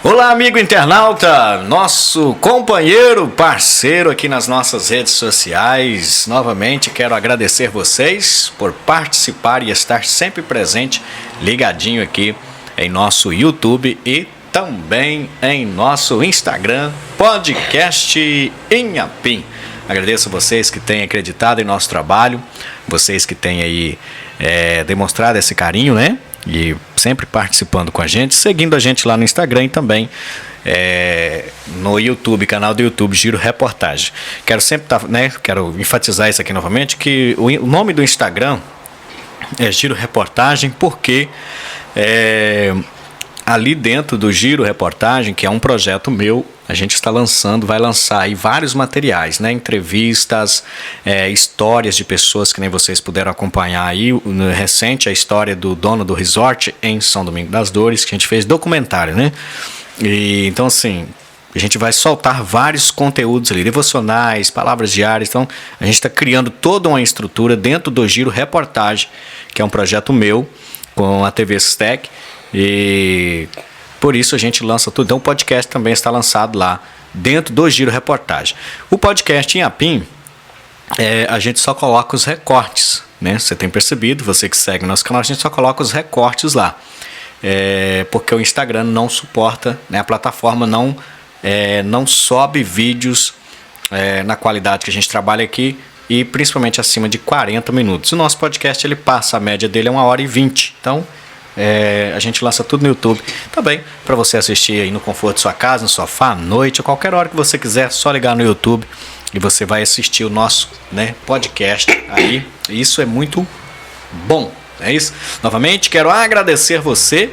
Olá, amigo internauta, nosso companheiro, parceiro aqui nas nossas redes sociais. Novamente quero agradecer vocês por participar e estar sempre presente, ligadinho aqui em nosso YouTube e também em nosso Instagram, Podcast Inhapim. Agradeço a vocês que têm acreditado em nosso trabalho, vocês que têm aí demonstrado esse carinho, né? E sempre participando com a gente, seguindo a gente lá no Instagram e também no YouTube, canal do YouTube Giro Reportagem. Quero sempre quero enfatizar isso aqui novamente, que o nome do Instagram é Giro Reportagem, porque ali dentro do Giro Reportagem, que é um projeto meu, a gente vai lançar aí vários materiais, né? Entrevistas, histórias de pessoas que nem vocês puderam acompanhar aí. Recente, a história do dono do resort em São Domingos das Dores, que a gente fez documentário, né? E, então, assim, a gente vai soltar vários conteúdos ali, devocionais, palavras diárias. Então, a gente está criando toda uma estrutura dentro do Giro Reportagem, que é um projeto meu, com a TV Stec. E por isso a gente lança tudo. Então o podcast também está lançado lá dentro do Giro Reportagem. O podcast Inhapim, a gente só coloca os recortes, né? Você tem percebido, você que segue nosso canal, a gente só coloca os recortes lá. Porque o Instagram não suporta, né? A plataforma não sobe vídeos na qualidade que a gente trabalha aqui e principalmente acima de 40 minutos. O nosso podcast, ele passa, a média dele é 1h20. Então a gente lança tudo no YouTube também, para você assistir aí no conforto de sua casa, no sofá, à noite, a qualquer hora que você quiser, só ligar no YouTube e você vai assistir o nosso, né, podcast aí. Isso é muito bom, é isso. Novamente quero agradecer você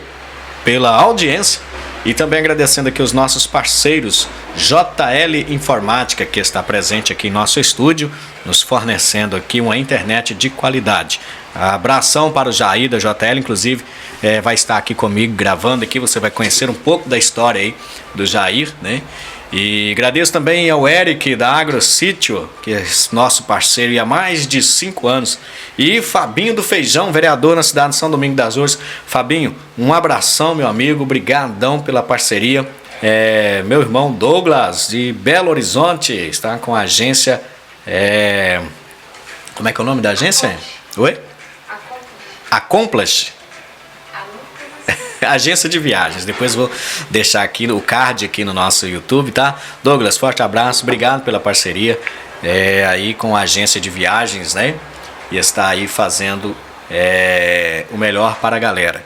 pela audiência e também agradecendo aqui os nossos parceiros, JL Informática, que está presente aqui em nosso estúdio, nos fornecendo aqui uma internet de qualidade. Abração para o Jair da JL, inclusive vai estar aqui comigo gravando aqui, você vai conhecer um pouco da história aí do Jair, né? E agradeço também ao Eric da AgroSítio, que é nosso parceiro há mais de 5 anos. E Fabinho do Feijão, vereador na cidade de São Domingos das Dores. Fabinho, um abração, meu amigo, brigadão pela parceria. Meu irmão Douglas, de Belo Horizonte, está com a agência... como é que é o nome da agência? Oi? Accomplish. Agência de viagens. Depois vou deixar aqui o card aqui no nosso YouTube, tá? Douglas, forte abraço, obrigado pela parceria aí com a agência de viagens, né? E está aí fazendo o melhor para a galera.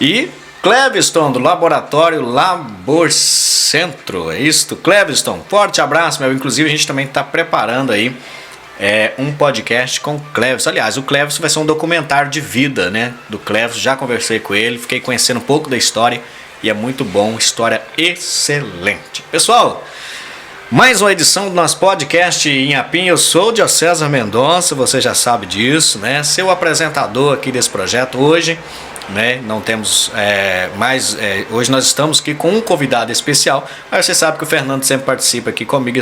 E Cleviston, do Laboratório Labor Centro, é isso? Cleviston, forte abraço, meu. Inclusive a gente também está preparando aí um podcast com o Clevis. Aliás, o Clevis vai ser um documentário de vida, né? Do Clevis, já conversei com ele, fiquei conhecendo um pouco da história e é muito bom, história excelente. Pessoal, mais uma edição do nosso podcast Inhapim. Eu sou o Diocésar Mendonça, você já sabe disso, né? Seu apresentador aqui desse projeto hoje, né? Não temos hoje nós estamos aqui com um convidado especial, mas você sabe que o Fernando sempre participa aqui comigo,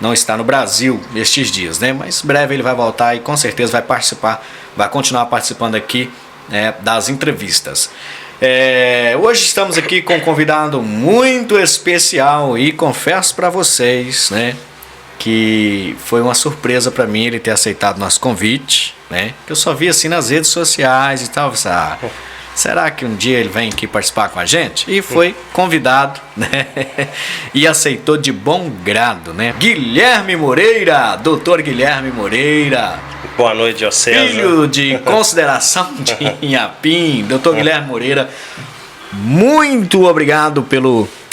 não está no Brasil estes dias, né? Mas breve ele vai voltar e com certeza vai participar, vai continuar participando aqui das entrevistas. Hoje estamos aqui com um convidado muito especial e confesso para vocês, né, que foi uma surpresa para mim ele ter aceitado nosso convite, né? Que eu só vi assim nas redes sociais e tal. Será que um dia ele vem aqui participar com a gente? E foi convidado, né? E aceitou de bom grado, né? Guilherme Moreira, doutor Guilherme Moreira. Boa noite, Diocésar. Filho de consideração de Inhapim, doutor Guilherme Moreira. Muito obrigado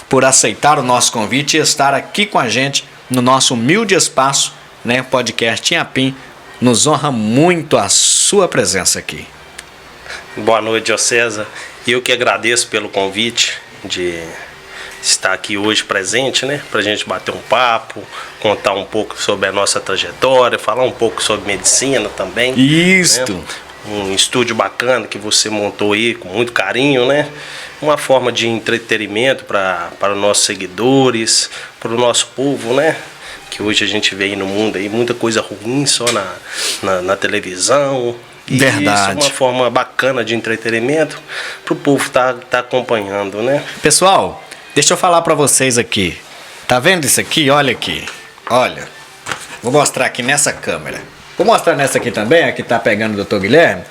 por aceitar o nosso convite e estar aqui com a gente no nosso humilde espaço, né? Podcast Inhapim. Nos honra muito a sua presença aqui. Boa noite, Diocésar. Eu que agradeço pelo convite de estar aqui hoje presente, né? Pra gente bater um papo, contar um pouco sobre a nossa trajetória, falar um pouco sobre medicina também. Isso! Né? Um estúdio bacana que você montou aí com muito carinho, né? Uma forma de entretenimento para os nossos seguidores, para o nosso povo, né? Que hoje a gente vê aí no mundo aí muita coisa ruim só na televisão. E verdade. isso é uma forma bacana de entretenimento para o povo tá acompanhando, né? Pessoal, Deixa eu falar pra vocês aqui. Tá vendo isso aqui? Olha aqui. Olha. Vou mostrar aqui nessa câmera. Vou mostrar nessa aqui também, a que tá pegando o Dr. Guilherme.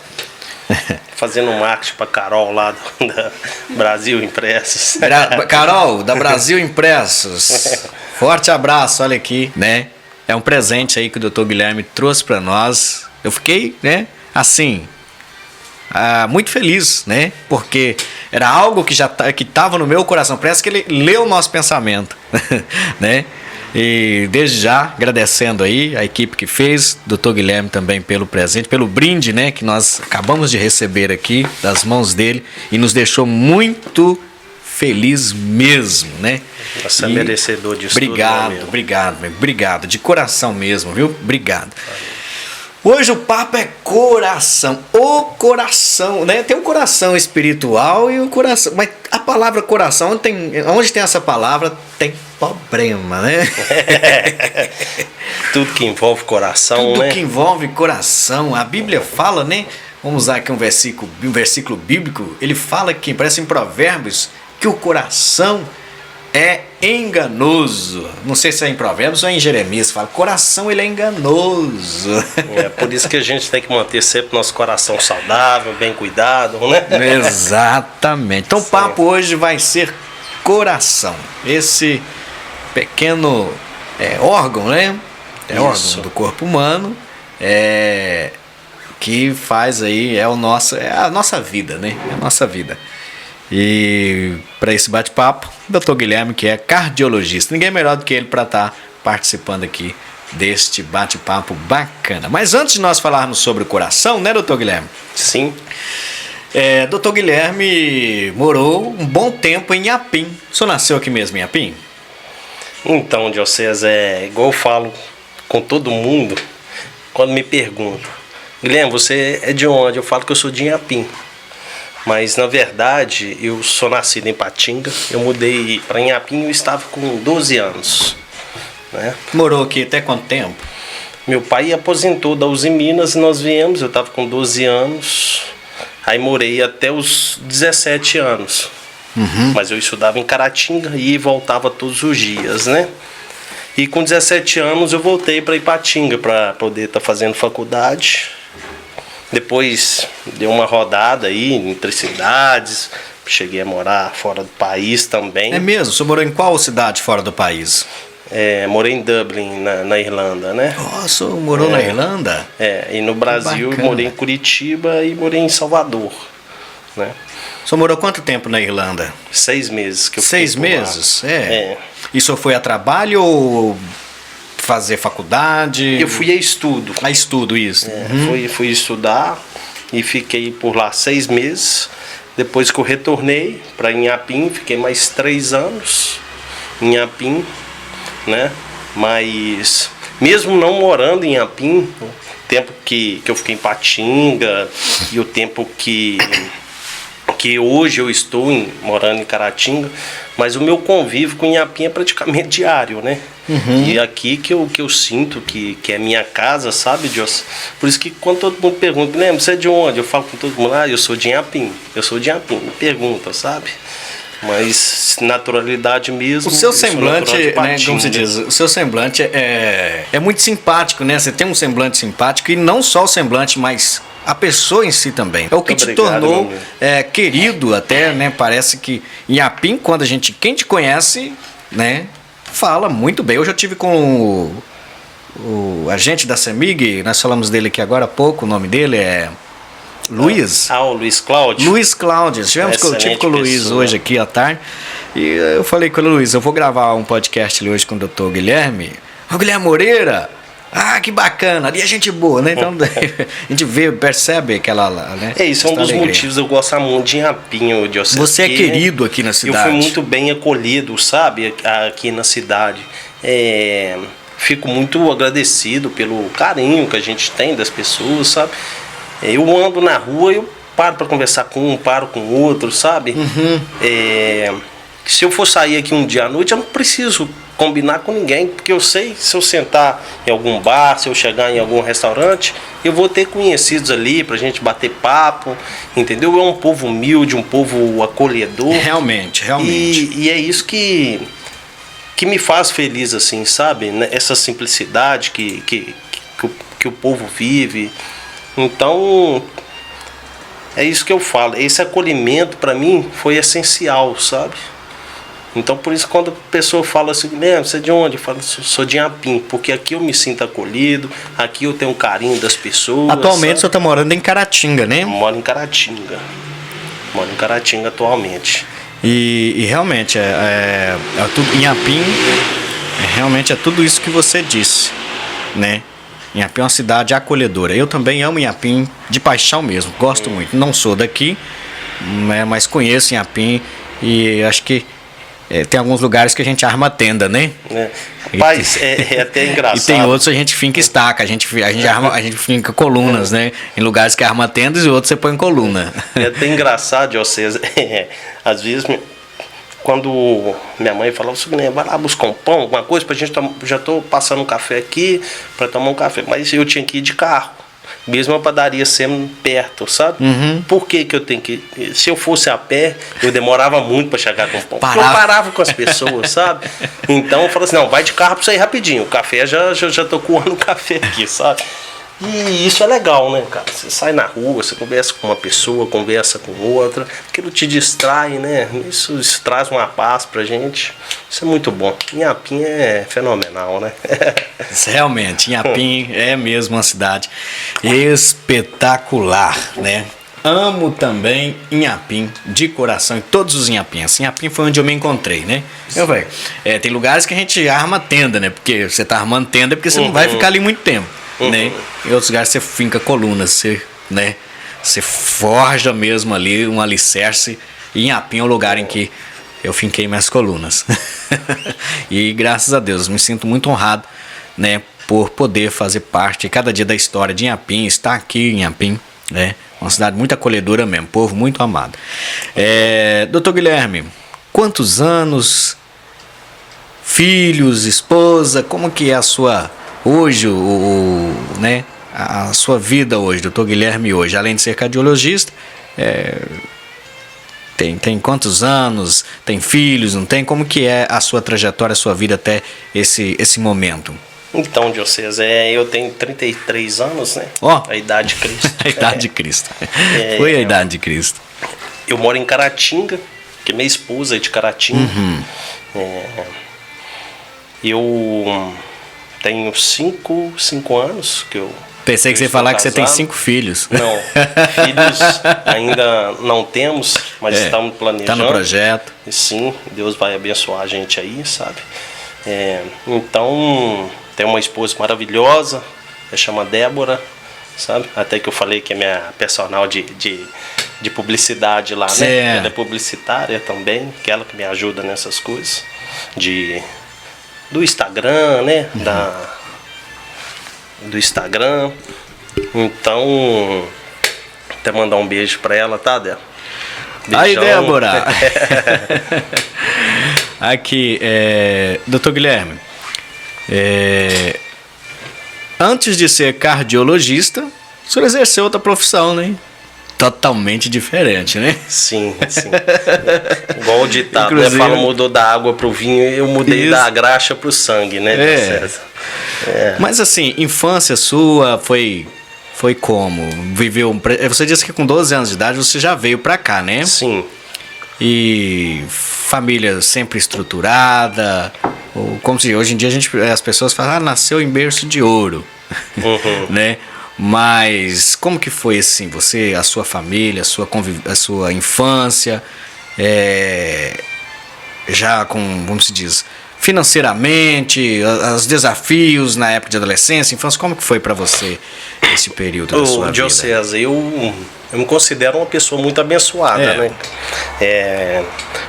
Fazendo marketing pra Carol lá da Brasil Impressos. Carol, da Brasil Impressos. Forte abraço, olha aqui, né? É um presente aí que o Dr. Guilherme trouxe pra nós. Eu fiquei, né, assim, muito feliz, né? Porque era algo que que estava no meu coração. Parece que ele leu o nosso pensamento, né? E desde já agradecendo aí a equipe que fez, Dr. Guilherme também pelo presente, pelo brinde, né, que nós acabamos de receber aqui das mãos dele e nos deixou muito feliz mesmo, né? Você é merecedor disso. Obrigado, de coração mesmo, viu? Obrigado. Hoje o papo é coração, o coração, né? Tem o coração espiritual e o coração, mas a palavra coração, onde tem essa palavra, tem problema, né? Tudo que envolve coração, Tudo né? que envolve coração, a Bíblia fala, né? Vamos usar aqui um versículo bíblico, ele fala que, parece em Provérbios, que o coração é enganoso. Não sei se é em Provérbios ou em Jeremias. Fala, coração ele é enganoso. É por isso que a gente tem que manter sempre nosso coração saudável, bem cuidado, né? Exatamente. Então o papo hoje vai ser coração. Esse pequeno órgão, né? Órgão do corpo humano. Que faz aí, é a nossa vida, né? É a nossa vida. E para esse bate-papo, o Dr. Guilherme, que é cardiologista. Ninguém melhor do que ele para estar participando aqui deste bate-papo bacana. Mas antes de nós falarmos sobre o coração, né, Dr. Guilherme? Sim. Dr. Guilherme morou um bom tempo em Inhapim. O senhor nasceu aqui mesmo em Inhapim? Então, Diocese, igual eu falo com todo mundo, quando me perguntam, Guilherme, você é de onde? Eu falo que eu sou de Inhapim. Mas, na verdade, eu sou nascido em Patinga. Eu mudei para Inhapim, eu estava com 12 anos. Né? Morou aqui até quanto tempo? Meu pai aposentou da Uzi Minas e nós viemos. Eu estava com 12 anos. Aí morei até os 17 anos. Uhum. Mas eu estudava em Caratinga e voltava todos os dias, né? E com 17 anos eu voltei para Ipatinga para poder estar fazendo faculdade. Depois deu uma rodada aí entre cidades, cheguei a morar fora do país também. É mesmo? O senhor morou em qual cidade fora do país? Morei em Dublin, na Irlanda, né? O senhor morou na Irlanda? E no Brasil morei em Curitiba e morei em Salvador, né? O senhor morou quanto tempo na Irlanda? 6 meses que eu fiquei 6 meses? E o senhor foi a trabalho ou fazer faculdade? Eu fui a estudo. A estudo, isso. Fui estudar e fiquei por lá 6 meses. Depois que eu retornei para Inhapim, fiquei mais 3 anos em Inhapim, né? Mas mesmo não morando em Inhapim, o tempo que eu fiquei em Patinga e o tempo que hoje eu estou morando em Caratinga, mas o meu convívio com Inhapim é praticamente diário, né? E aqui que eu sinto que é minha casa, sabe, Deus? Por isso que quando todo mundo pergunta, lembra, você é de onde? Eu falo com todo mundo, eu sou de Inhapim, me pergunta, sabe? Mas naturalidade mesmo. O seu semblante, né, como se diz, o seu semblante é muito simpático, né? Você tem um semblante simpático e não só o semblante, mas a pessoa em si também. É o que te tornou querido até, né? Parece que em Inhapim, quando quem te conhece, né, fala muito bem. Hoje eu tive com o agente da CEMIG, nós falamos dele aqui agora há pouco, o nome dele é Luiz. O Luiz Cláudio. Luiz Cláudio. Eu tive com o Luiz hoje aqui à tarde. E eu falei com o Luiz, eu vou gravar um podcast ali hoje com o Dr. Guilherme. O Guilherme Moreira. Ah, que bacana, ali é gente boa, né? Então a gente percebe aquela, né? Isso é um dos motivos eu gosto muito de Inhapim, Diocese. Você é querido aqui na cidade. Eu fui muito bem acolhido, sabe, aqui na cidade. Fico muito agradecido pelo carinho que a gente tem das pessoas, sabe? Eu ando na rua, eu paro para conversar com um, paro com outro, sabe? Se eu for sair aqui um dia à noite, eu não preciso combinar com ninguém, porque eu sei, se eu sentar em algum bar, se eu chegar em algum restaurante, eu vou ter conhecidos ali pra gente bater papo, entendeu? É um povo humilde, um povo acolhedor. Realmente. E é isso que me faz feliz, assim, sabe? Essa simplicidade que o povo vive. Então, é isso que eu falo. Esse acolhimento, para mim, foi essencial, sabe? Então, por isso, quando a pessoa fala assim, você é de onde? Eu falo, sou de Inhapim, porque aqui eu me sinto acolhido, aqui eu tenho um carinho das pessoas. Atualmente, sabe? o senhor está morando em Caratinga, né? Moro em Caratinga atualmente. E realmente, tudo, Inhapim, realmente é tudo isso que você disse, né? Inhapim é uma cidade acolhedora. Eu também amo Inhapim de paixão mesmo, gosto muito. Não sou daqui, né, mas conheço Inhapim e acho que tem alguns lugares que a gente arma tenda, né? Rapaz, é até engraçado. E tem outros que a gente finca estaca, a gente finca colunas, né? Em lugares que arma tendas e outros você põe coluna. É até engraçado, vocês. Às vezes, quando minha mãe falava assim, vai lá buscar um pão, alguma coisa pra gente tomar. Já tô passando um café aqui pra tomar um café. Mas eu tinha que ir de carro. Mesmo a padaria sendo perto, sabe? Uhum. Por que eu tenho que... Se eu fosse a pé, eu demorava muito para chegar com o pão. Porque eu parava com as pessoas, sabe? Então eu falo assim, não, vai de carro para sair rapidinho. O café, já tô coando o café aqui, sabe? E isso é legal, né, cara? Você sai na rua, você conversa com uma pessoa, conversa com outra, aquilo te distrai, né? Isso traz uma paz pra gente. Isso é muito bom. Inhapim é fenomenal, né? Realmente, Inhapim é mesmo uma cidade espetacular, né? Amo também Inhapim, de coração, em todos os Inhapins. Inhapim foi onde eu me encontrei, né? Eu falei, tem lugares que a gente arma tenda, né? Porque você tá armando tenda porque você não vai ficar ali muito tempo. Né? Em outros lugares você finca colunas, você forja mesmo ali um alicerce. E Inhapim é o lugar em que eu finquei minhas colunas. E graças a Deus, me sinto muito honrado, né, por poder fazer parte cada dia da história de Inhapim, estar aqui em Inhapim, né? Uma cidade muito acolhedora mesmo, povo muito amado. Doutor Guilherme, quantos anos, filhos, esposa, como que é a sua... Hoje, né, a sua vida hoje, doutor Guilherme hoje, além de ser cardiologista, tem quantos anos, tem filhos, não tem? Como que é a sua trajetória, a sua vida até esse momento? Então, Diocese, eu tenho 33 anos, né? A idade de Cristo. A idade de Cristo. Foi a idade de Cristo. Eu moro em Caratinga, que minha esposa é de Caratinga. Eu... Tenho 5 anos que eu... Pensei que você ia falar que você tem 5 filhos. Não, filhos ainda não temos, mas estamos planejando. Está no projeto. E sim, Deus vai abençoar a gente aí, sabe? Então, tem uma esposa maravilhosa, ela chama Débora, sabe? Até que eu falei que é minha personal de publicidade lá, né? Ela é publicitária também, que ela que me ajuda nessas coisas. Do Instagram, né? Do Instagram. Então, até mandar um beijo pra ela, tá, Débora? Aí, Débora! Aqui, doutor Guilherme, antes de ser cardiologista, o senhor exerceu outra profissão, né? Totalmente diferente, né? Sim. Igual o ditado, né? Fala, mudou da água pro vinho, eu mudei da graxa pro sangue, né? Mas assim, infância sua foi como? Você disse que com 12 anos de idade você já veio pra cá, né? Sim. E família sempre estruturada, ou como se hoje em dia as pessoas falam, nasceu em berço de ouro, né? Mas como que foi assim, você, a sua família, a sua infância, já com, como se diz, financeiramente, os desafios na época de adolescência, infância, como que foi para você esse período da sua vida? Diocese, eu me considero uma pessoa muito abençoada, né?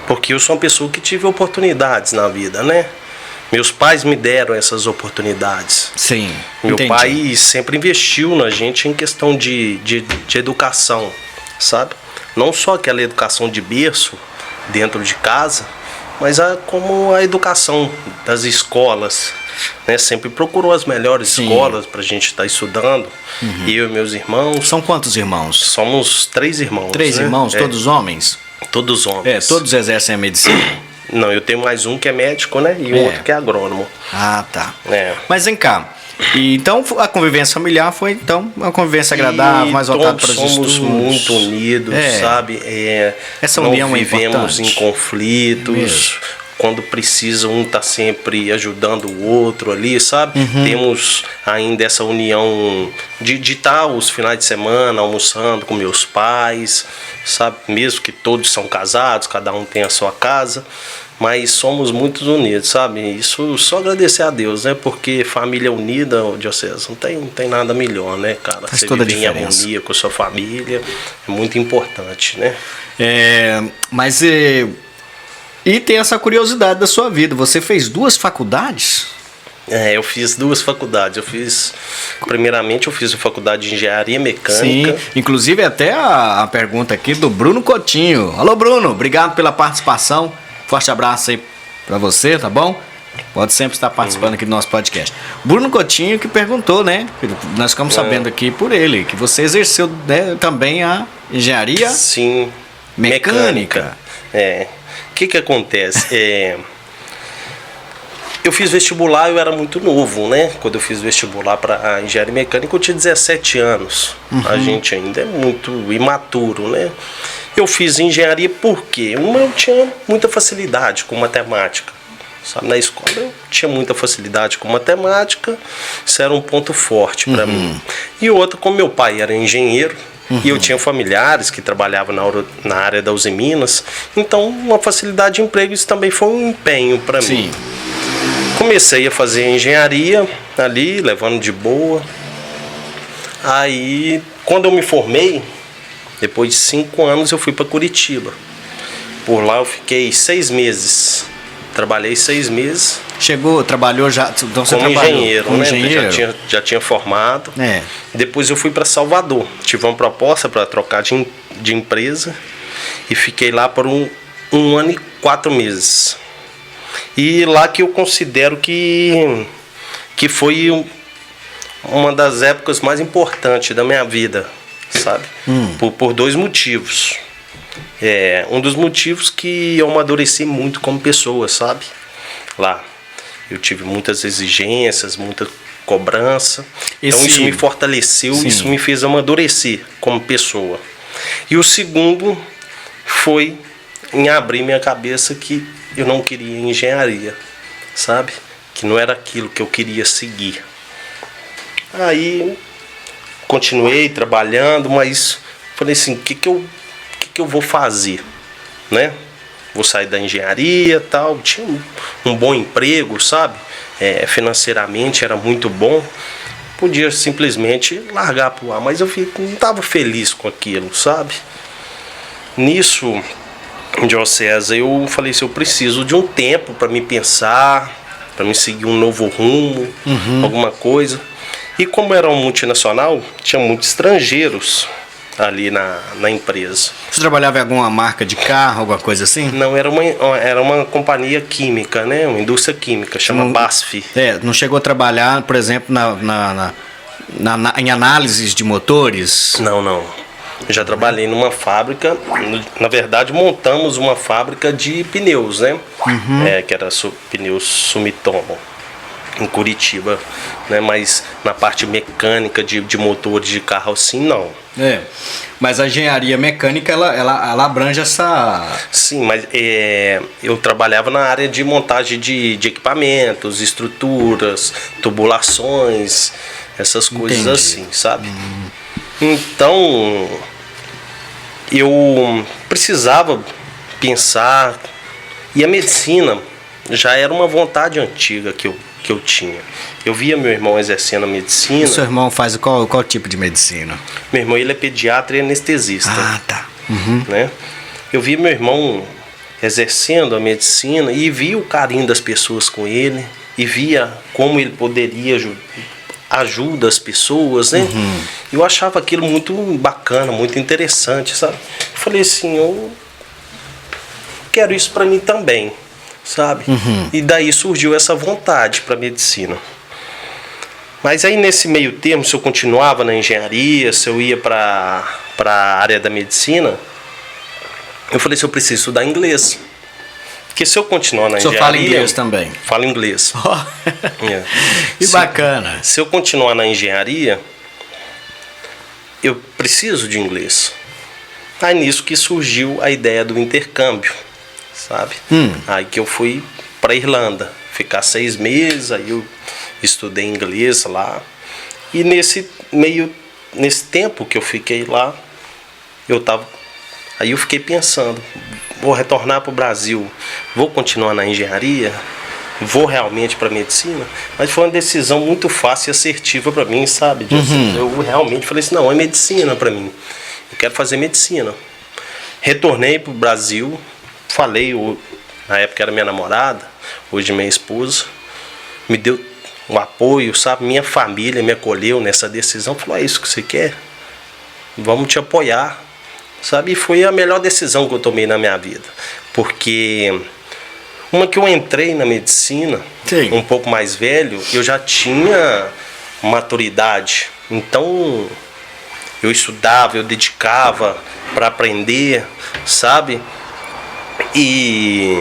Porque eu sou uma pessoa que tive oportunidades na vida, né? Meus pais me deram essas oportunidades. Sim, Meu pai sempre investiu na gente em questão de educação, sabe? Não só aquela educação de berço, dentro de casa, Mas como a educação das escolas, né, sempre procurou as melhores escolas para a gente estar estudando. Eu e meus irmãos. São quantos irmãos? Somos 3 irmãos. 3 né? irmãos, todos homens? Todos homens. Todos exercem a medicina? Não, eu tenho mais um que é médico, né? E outro que é agrônomo. Ah, tá. É. Mas vem cá. E então a convivência familiar foi então uma convivência agradável, mais voltada para os estudos. Somos muito unidos, sabe? Essa não união vivemos é em conflitos. Mesmo. Quando precisa, um tá sempre ajudando o outro ali, sabe? Temos ainda essa união de estar os finais de semana almoçando com meus pais, sabe? Mesmo que todos são casados, cada um tem a sua casa, mas somos muito unidos, sabe? Isso só agradecer a Deus, né? Porque família unida, Diocese, não tem nada melhor, né, cara? Faz Você toda a viver em diferença. harmonia com a sua família é muito importante, né? E tem essa curiosidade da sua vida. Você fez 2 faculdades? Eu fiz 2 faculdades. Primeiramente, eu fiz a faculdade de Engenharia Mecânica. Sim, inclusive até a pergunta aqui do Bruno Coutinho. Alô, Bruno, obrigado pela participação. Forte abraço aí pra você, tá bom? Pode sempre estar participando aqui do nosso podcast. Bruno Coutinho que perguntou, né? Nós ficamos sabendo aqui por ele, que você exerceu, né, também a engenharia Sim, mecânica. O que acontece? Eu fiz vestibular, eu era muito novo, né? Quando eu fiz vestibular para engenharia mecânica, eu tinha 17 anos. A gente ainda é muito imaturo, né? Eu fiz engenharia porque eu tinha muita facilidade com matemática. Sabe? Na escola eu tinha muita facilidade com matemática, isso era um ponto forte para mim. E outra, como meu pai era engenheiro, e eu tinha familiares que trabalhavam na área da Uzi Minas, então uma facilidade de emprego, isso também foi um empenho para mim. Comecei a fazer engenharia ali, levando de boa. Aí, quando eu me formei, depois de 5 anos, eu fui para Curitiba. Por lá eu fiquei 6 meses. Trabalhei 6 meses. Trabalhou já, então você como engenheiro, como né? engenheiro? Já tinha formado. É. Depois eu fui para Salvador. Tive uma proposta para trocar de empresa e fiquei lá por um ano e 4 meses. E lá que eu considero que foi uma das épocas mais importantes da minha vida, sabe? Por 2 motivos. Um dos motivos que eu amadureci muito como pessoa, sabe? Lá. Eu tive muitas exigências, muita cobrança. Então isso me fortaleceu, isso me fez amadurecer como pessoa. E o segundo foi em abrir minha cabeça que eu não queria engenharia, sabe? Que não era aquilo que eu queria seguir. Aí continuei trabalhando, mas falei assim, o que eu vou fazer, né? Vou sair da engenharia, tal, tinha um bom emprego, sabe? Financeiramente era muito bom. Podia simplesmente largar pro ar, mas eu não estava feliz com aquilo, sabe? Nisso, Diocese, eu falei assim, eu preciso de um tempo para me pensar, para me seguir um novo rumo, alguma coisa. E como era uma multinacional, tinha muitos estrangeiros ali na empresa. Você trabalhava em alguma marca de carro, alguma coisa assim? Não, era uma companhia química, né? Uma indústria química, chama BASF. Não chegou a trabalhar, por exemplo, em análises de motores? Não. Eu já trabalhei numa fábrica, na verdade montamos uma fábrica de pneus, né? Que era pneus Sumitomo, em Curitiba, né? Mas na parte mecânica de motores de carro assim, não. Mas a engenharia mecânica, ela abrange essa... Sim, mas eu trabalhava na área de montagem de equipamentos, estruturas, tubulações, essas coisas assim, sabe? Então, eu precisava pensar, e a medicina já era uma vontade antiga que eu tinha. Eu via meu irmão exercendo a medicina. O seu irmão faz qual tipo de medicina? Meu irmão, ele é pediatra e anestesista. Ah, tá. Né? Eu via meu irmão exercendo a medicina e via o carinho das pessoas com ele e via como ele poderia ajudar as pessoas, né? Eu achava aquilo muito bacana, muito interessante, sabe? Eu falei assim, eu quero isso para mim também. sabe? E daí surgiu essa vontade para medicina. Mas aí nesse meio termo, se eu continuava na engenharia, se eu ia para a área da medicina, eu falei assim, eu preciso estudar inglês. Porque se eu continuar na engenharia... O senhor fala inglês também? Falo inglês. Que bacana. Se eu continuar na engenharia, eu preciso de inglês. Aí nisso que surgiu a ideia do intercâmbio, sabe? Aí que eu fui para Irlanda, ficar 6 meses, aí eu estudei inglês lá. E nesse tempo que eu fiquei lá, aí eu fiquei pensando, vou retornar para o Brasil, vou continuar na engenharia, vou realmente para medicina? Mas foi uma decisão muito fácil e assertiva para mim, sabe? Eu realmente falei assim, não, é medicina para mim, eu quero fazer medicina. Retornei para o Brasil, falei, na época era minha namorada, hoje minha esposa, me deu um apoio, sabe? Minha família me acolheu nessa decisão, falou, é isso que você quer? Vamos te apoiar, sabe? E foi a melhor decisão que eu tomei na minha vida, porque uma que eu entrei na medicina, um pouco mais velho, eu já tinha maturidade, então eu estudava, eu dedicava para aprender, sabe? E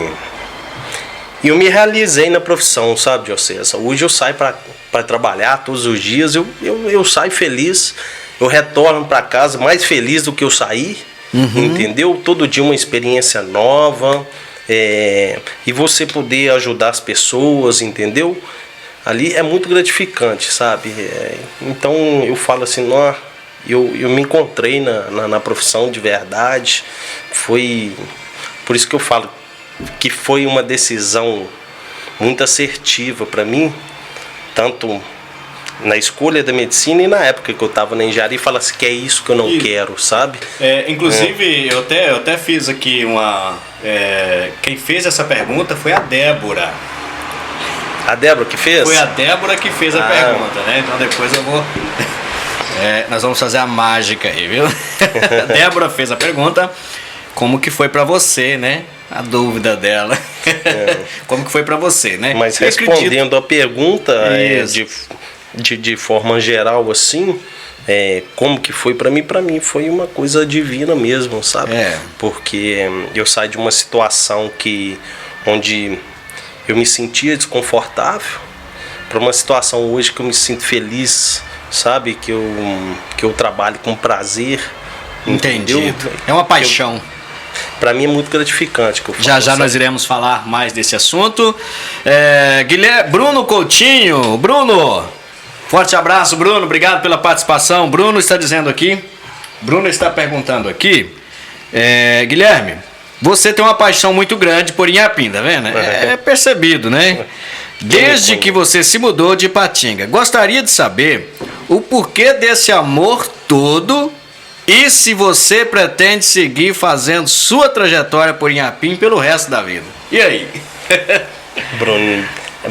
eu me realizei na profissão, sabe, Diocesa? Hoje eu saio para trabalhar todos os dias, eu saio feliz, eu retorno para casa mais feliz do que eu saí, entendeu? Todo dia uma experiência nova, e você poder ajudar as pessoas, entendeu? Ali é muito gratificante, sabe? Então eu falo assim, eu me encontrei na profissão de verdade, foi por isso que eu falo que foi uma decisão muito assertiva para mim, tanto na escolha da medicina e na época que eu estava na engenharia, e fala assim que é isso que eu não quero, sabe? Inclusive, eu até fiz aqui quem fez essa pergunta foi a Débora. A Débora que fez? Foi a Débora que fez a pergunta, né? Então depois eu vou... nós vamos fazer a mágica aí, viu? A Débora fez a pergunta, como que foi para você, né? A dúvida dela. Como que foi para você, né? Mas respondendo a pergunta de forma geral assim, como que foi para mim foi uma coisa divina mesmo, sabe? Porque eu saí de uma situação onde eu me sentia desconfortável para uma situação hoje que eu me sinto feliz, sabe? Que eu trabalho com prazer. Entendi. Entendeu? É uma paixão. Para mim é muito gratificante. Que eu falo, já nós iremos falar mais desse assunto. Bruno Coutinho. Bruno, forte abraço, Bruno. Obrigado pela participação. Bruno está dizendo aqui. Bruno está perguntando aqui. Guilherme, você tem uma paixão muito grande por Inhapim, tá vendo? É percebido, né? Desde que você se mudou de Ipatinga. Gostaria de saber o porquê desse amor todo e se você pretende seguir fazendo sua trajetória por Inhapim pelo resto da vida. E aí?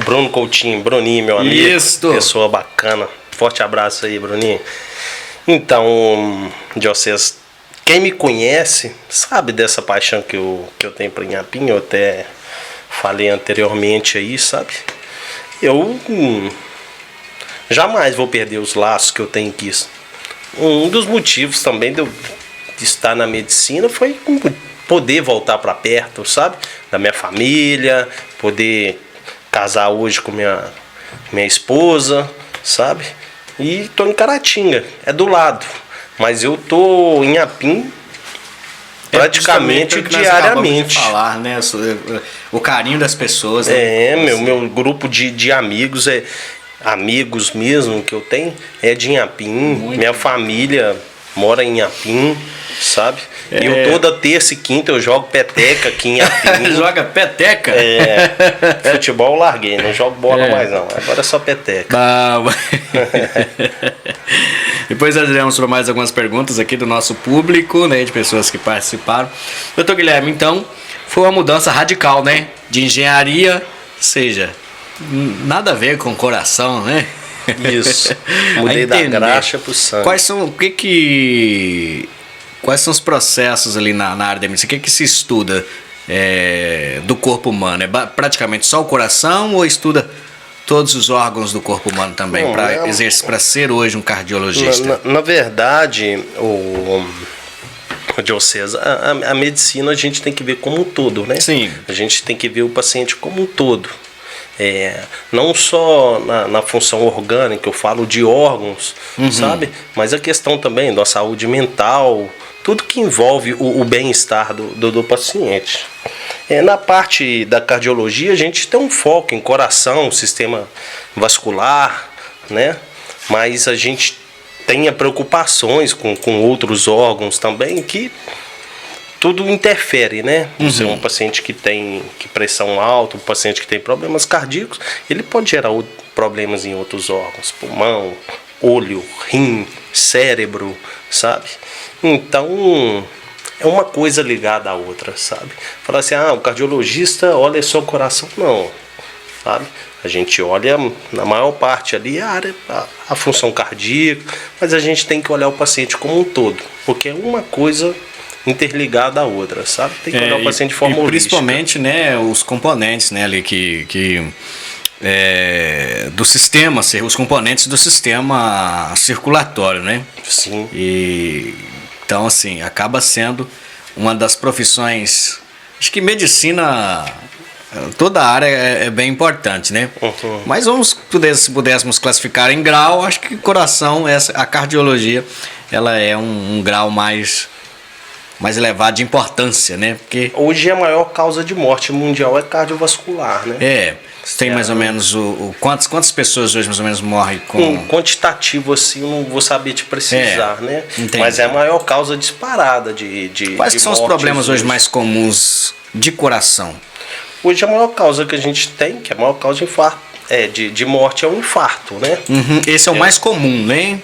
Bruno Coutinho, Bruninho, meu amigo. Isso. Pessoa bacana. Forte abraço aí, Bruninho. Então, Diocese, quem me conhece sabe dessa paixão que eu tenho por Inhapim. Eu até falei anteriormente aí, sabe? Eu jamais vou perder os laços que eu tenho aqui. Um dos motivos também de eu estar na medicina foi poder voltar para perto, sabe? Da minha família, poder casar hoje com minha esposa, sabe? E tô em Caratinga, é do lado. Mas eu tô em Inhapim praticamente diariamente. De falar, né? O carinho das pessoas. Né? Meu grupo de amigos amigos mesmo que eu tenho é de Inhapim. Minha família mora em Inhapim, sabe? E eu toda terça e quinta eu jogo peteca aqui em Inhapim. Joga peteca? Futebol eu larguei, não jogo bola mais não. Agora é só peteca. Depois nós iremos para mais algumas perguntas aqui do nosso público, né? De pessoas que participaram. Doutor Guilherme, então, foi uma mudança radical, né? De engenharia, ou seja, nada a ver com o coração, né? Isso. Mudei da graxa pro sangue. Quais são os processos ali na área da medicina? O que se estuda? do corpo humano? É praticamente só o coração ou estuda todos os órgãos do corpo humano também, para ser hoje um cardiologista? Na verdade, o Diocese, a medicina a gente tem que ver como um todo, né? Sim. A gente tem que ver o paciente como um todo. Não só na função orgânica, eu falo de órgãos, sabe? Mas a questão também da saúde mental, tudo que envolve o bem-estar do paciente. Na parte da cardiologia, a gente tem um foco em coração, sistema vascular, né? Mas a gente tem preocupações com outros órgãos também, que tudo interfere, né? Se é um paciente que tem pressão alta, um paciente que tem problemas cardíacos, ele pode gerar problemas em outros órgãos, pulmão, olho, rim, cérebro, sabe? Então, é uma coisa ligada à outra, sabe? Falar assim, o cardiologista olha só o coração, não, sabe? A gente olha, na maior parte ali, a função cardíaca, mas a gente tem que olhar o paciente como um todo, porque é uma coisa interligada à outra, sabe? Tem que olhar o paciente de forma holística. Principalmente, né, os componentes, né, ali do sistema, os componentes do sistema circulatório, né? Sim. Então, assim, acaba sendo uma das profissões. Acho que medicina, toda área é bem importante, né? Mas se pudéssemos classificar em grau, acho que coração, a cardiologia, ela é um grau mais elevado de importância, né? Porque hoje a maior causa de morte mundial é cardiovascular, né? Tem mais ou menos quantas pessoas hoje mais ou menos morrem com... Um quantitativo assim, eu não vou saber te precisar, né? Entendi. Mas é a maior causa disparada de Quais que são os problemas hoje mais comuns de coração? Hoje a maior causa que a gente tem, que é a maior causa de infarto, de morte, é o infarto, né? Esse é o mais comum, né?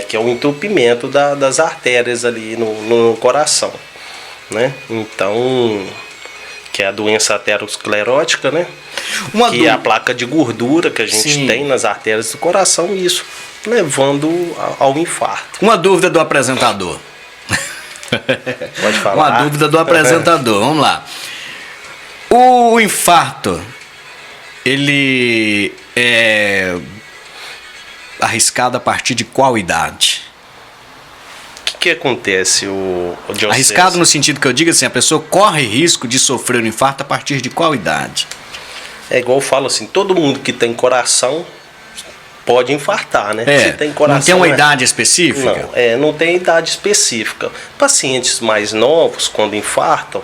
Que é o entupimento das artérias ali no coração, né? Então, que é a doença aterosclerótica, né? Que é a placa de gordura que a gente tem nas artérias do coração, e isso levando ao infarto. Uma dúvida do apresentador. Pode falar. Uma dúvida do apresentador, vamos lá. O infarto, ele é arriscado a partir de qual idade? O que acontece, o arriscado no sentido que eu digo assim, a pessoa corre risco de sofrer um infarto a partir de qual idade? É igual eu falo assim, todo mundo que tem coração pode infartar, né? Se tem coração, não tem uma idade específica? Não tem idade específica. Pacientes mais novos, quando infartam,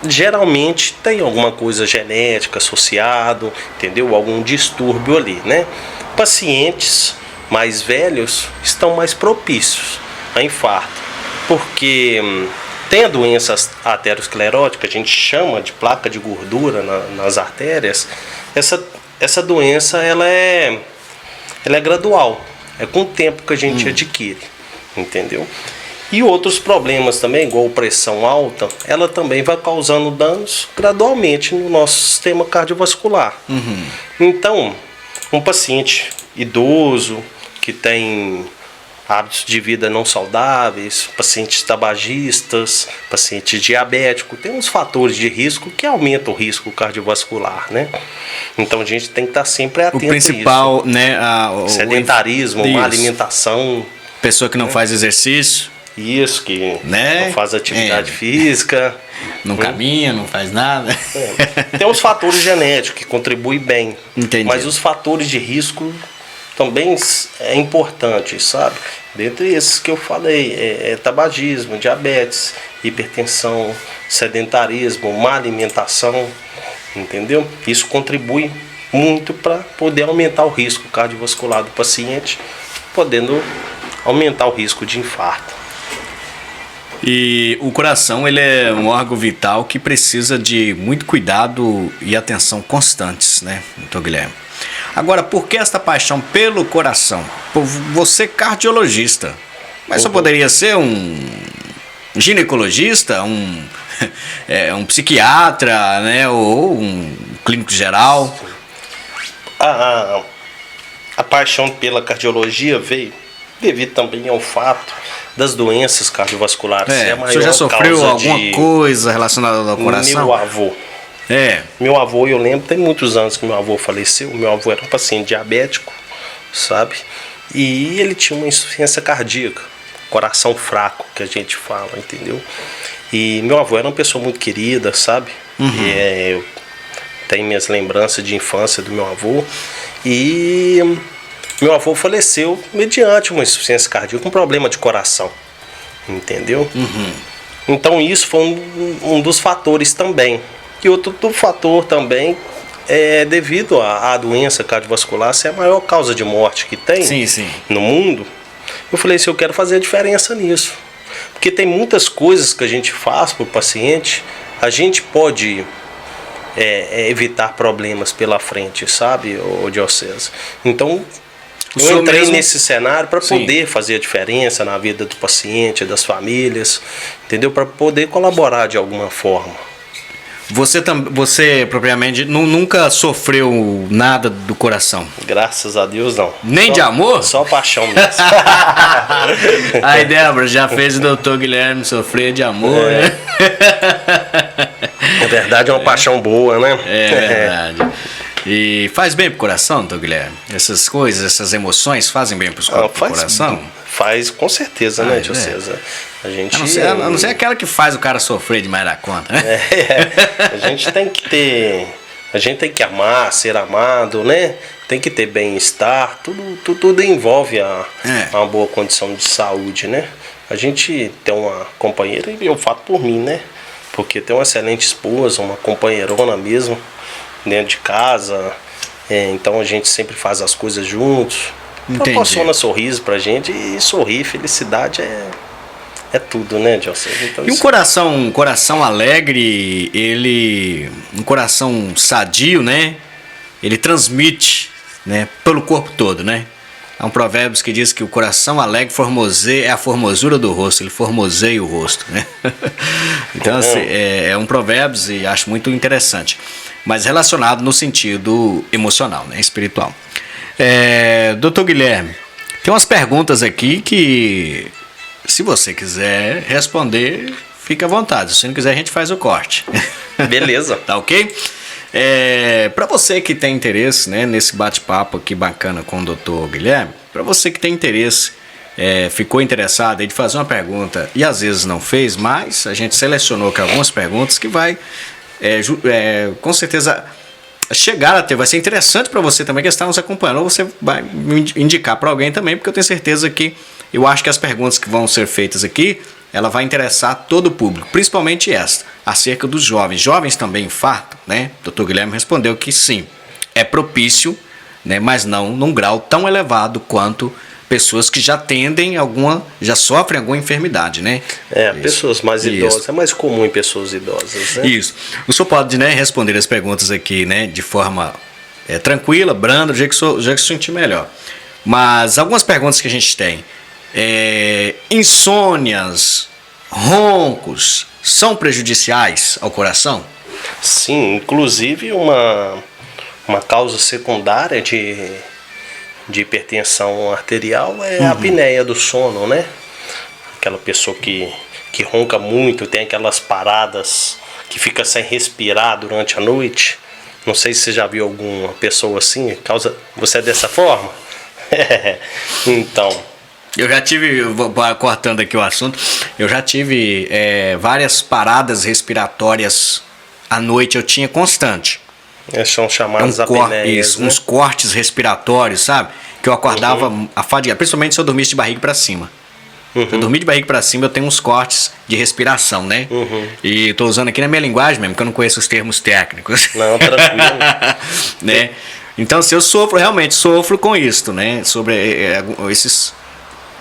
geralmente tem alguma coisa genética associado, entendeu? Algum distúrbio ali, né? Pacientes mais velhos estão mais propícios a infarto, porque tem a doença aterosclerótica, a gente chama de placa de gordura nas artérias. Essa doença ela é gradual, é com o tempo que a gente adquire, entendeu? E outros problemas também, igual pressão alta, ela também vai causando danos gradualmente no nosso sistema cardiovascular. Então, um paciente idoso que tem hábitos de vida não saudáveis, pacientes tabagistas, pacientes diabéticos, tem uns fatores de risco que aumentam o risco cardiovascular, né? Então a gente tem que estar sempre atento a isso. O principal, né? Sedentarismo, má alimentação. Pessoa que não faz exercício. Isso, que não faz atividade física. Não caminha, não faz nada. Tem os fatores genéticos que contribuem bem. Entendi. Mas os fatores de risco também é importante, sabe? Dentre esses que eu falei, tabagismo, diabetes, hipertensão, sedentarismo, má alimentação, entendeu? Isso contribui muito para poder aumentar o risco cardiovascular do paciente, podendo aumentar o risco de infarto. E o coração, ele é um órgão vital que precisa de muito cuidado e atenção constantes, né, doutor Guilherme? Agora, por que esta paixão pelo coração? Você cardiologista, mas só poderia ser um ginecologista, um psiquiatra, né, ou um clínico geral? A paixão pela cardiologia veio devido também ao fato das doenças cardiovasculares. É a o senhor já sofreu alguma coisa relacionada ao coração? Meu avô. Meu avô, eu lembro, tem muitos anos que meu avô faleceu. Meu avô era um paciente diabético, sabe? E ele tinha uma insuficiência cardíaca, coração fraco, que a gente fala, entendeu? E meu avô era uma pessoa muito querida, sabe? Eu tenho minhas lembranças de infância do meu avô. E meu avô faleceu mediante uma insuficiência cardíaca, um problema de coração, entendeu? Então isso foi um dos fatores também. E outro fator também é devido à doença cardiovascular ser a maior causa de morte que tem no mundo. Eu falei assim, eu quero fazer a diferença nisso. Porque tem muitas coisas que a gente faz para o paciente, a gente pode evitar problemas pela frente, sabe, ô Diocese? Então, eu entrei nesse cenário para poder fazer a diferença na vida do paciente, das famílias, entendeu? Para poder colaborar de alguma forma. Você propriamente nunca sofreu nada do coração? Graças a Deus não. Nem de amor? Só paixão mesmo. Aí, Débora, já fez o doutor Guilherme sofrer de amor, né? Na verdade é uma paixão boa, né? É verdade. E faz bem pro coração, doutor Guilherme? Essas coisas, essas emoções fazem bem pro coração? Faz com certeza, né, Diocese? A gente... A não ser aquela que faz o cara sofrer demais da conta, né? A gente tem que ter... A gente tem que amar, ser amado, né? Tem que ter bem-estar. Tudo envolve uma boa condição de saúde, né? A gente tem uma companheira, e eu falo por mim, né? Porque tem uma excelente esposa, uma companheirona mesmo, dentro de casa. Então a gente sempre faz as coisas juntos. Proporciona sorriso pra gente, e sorrir, felicidade é tudo, né, Diocese? Então, e um coração alegre, um coração sadio, né? Ele transmite, né, pelo corpo todo, né? Há um provérbio que diz que o coração alegre é a formosura do rosto, ele formoseia o rosto, né? Então, assim, é um provérbio e acho muito interessante, mas relacionado no sentido emocional, né, espiritual. Doutor Guilherme, tem umas perguntas aqui que, se você quiser responder, fica à vontade. Se não quiser, a gente faz o corte. Beleza. Tá ok? Para você que tem interesse, né, nesse bate-papo aqui bacana com o doutor Guilherme, para você que tem interesse, ficou interessado em fazer uma pergunta e às vezes não fez, mas a gente selecionou aqui algumas perguntas que vai, com certeza, chegar a ter, vai ser interessante para você também que está nos acompanhando, ou você vai indicar para alguém também, porque eu tenho certeza que eu acho que as perguntas que vão ser feitas aqui, ela vai interessar todo o público, principalmente esta, acerca dos jovens. Jovens também infartam, né? O Dr. Guilherme respondeu que sim, é propício, né? Mas não num grau tão elevado quanto pessoas que já sofrem alguma enfermidade, né? Pessoas mais idosas, é mais comum em pessoas idosas, né? Isso. O senhor pode, né, responder as perguntas aqui, né, de forma tranquila, branda, do jeito que sentir melhor. Mas algumas perguntas que a gente tem. Insônias, roncos, são prejudiciais ao coração? Sim, inclusive uma causa secundária de hipertensão arterial é a apneia do sono, né? Aquela pessoa que ronca muito, tem aquelas paradas que fica sem respirar durante a noite. Não sei se você já viu alguma pessoa assim. Você é dessa forma? Então... Eu já tive, cortando aqui o assunto, eu já tive várias paradas respiratórias à noite, eu tinha constante. São chamadas apneias, né? Uns cortes respiratórios, sabe? Que eu acordava afadigado, principalmente se eu dormisse de barriga para cima. Se eu dormir de barriga para cima, eu tenho uns cortes de respiração, né? E estou usando aqui na minha linguagem mesmo, porque eu não conheço os termos técnicos. Não, tranquilo. Né? Então, se eu realmente sofro com isso, né? Sobre esses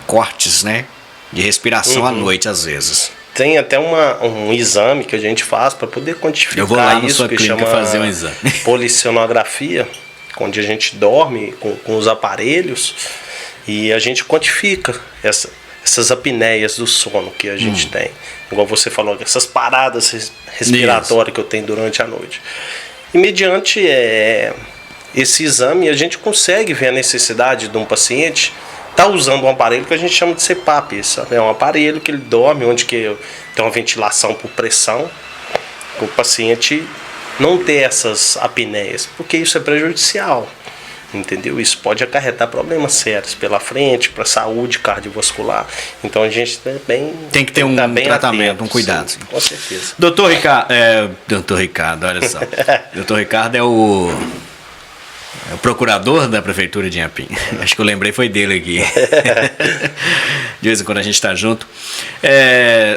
cortes, né, de respiração à noite às vezes. Tem até um exame que a gente faz para poder quantificar. Eu vou lá na isso, sua clínica fazer um exame. Polissonografia, onde a gente dorme com os aparelhos e a gente quantifica essas apneias do sono que a gente tem. Igual você falou, essas paradas respiratórias que eu tenho durante a noite. E mediante esse exame, a gente consegue ver a necessidade de um paciente está usando um aparelho que a gente chama de CPAP. Isso é um aparelho que ele dorme, onde que tem uma ventilação por pressão, para o paciente não ter essas apneias, porque isso é prejudicial, entendeu? Isso pode acarretar problemas sérios pela frente, para a saúde cardiovascular. Então a gente tem que ter um tratamento, atento, um cuidado. Sim, com certeza. Doutor Ricardo, olha só. Doutor Ricardo é o procurador da Prefeitura de Inhapim. Acho que eu lembrei foi dele aqui. De vez em quando a gente está junto.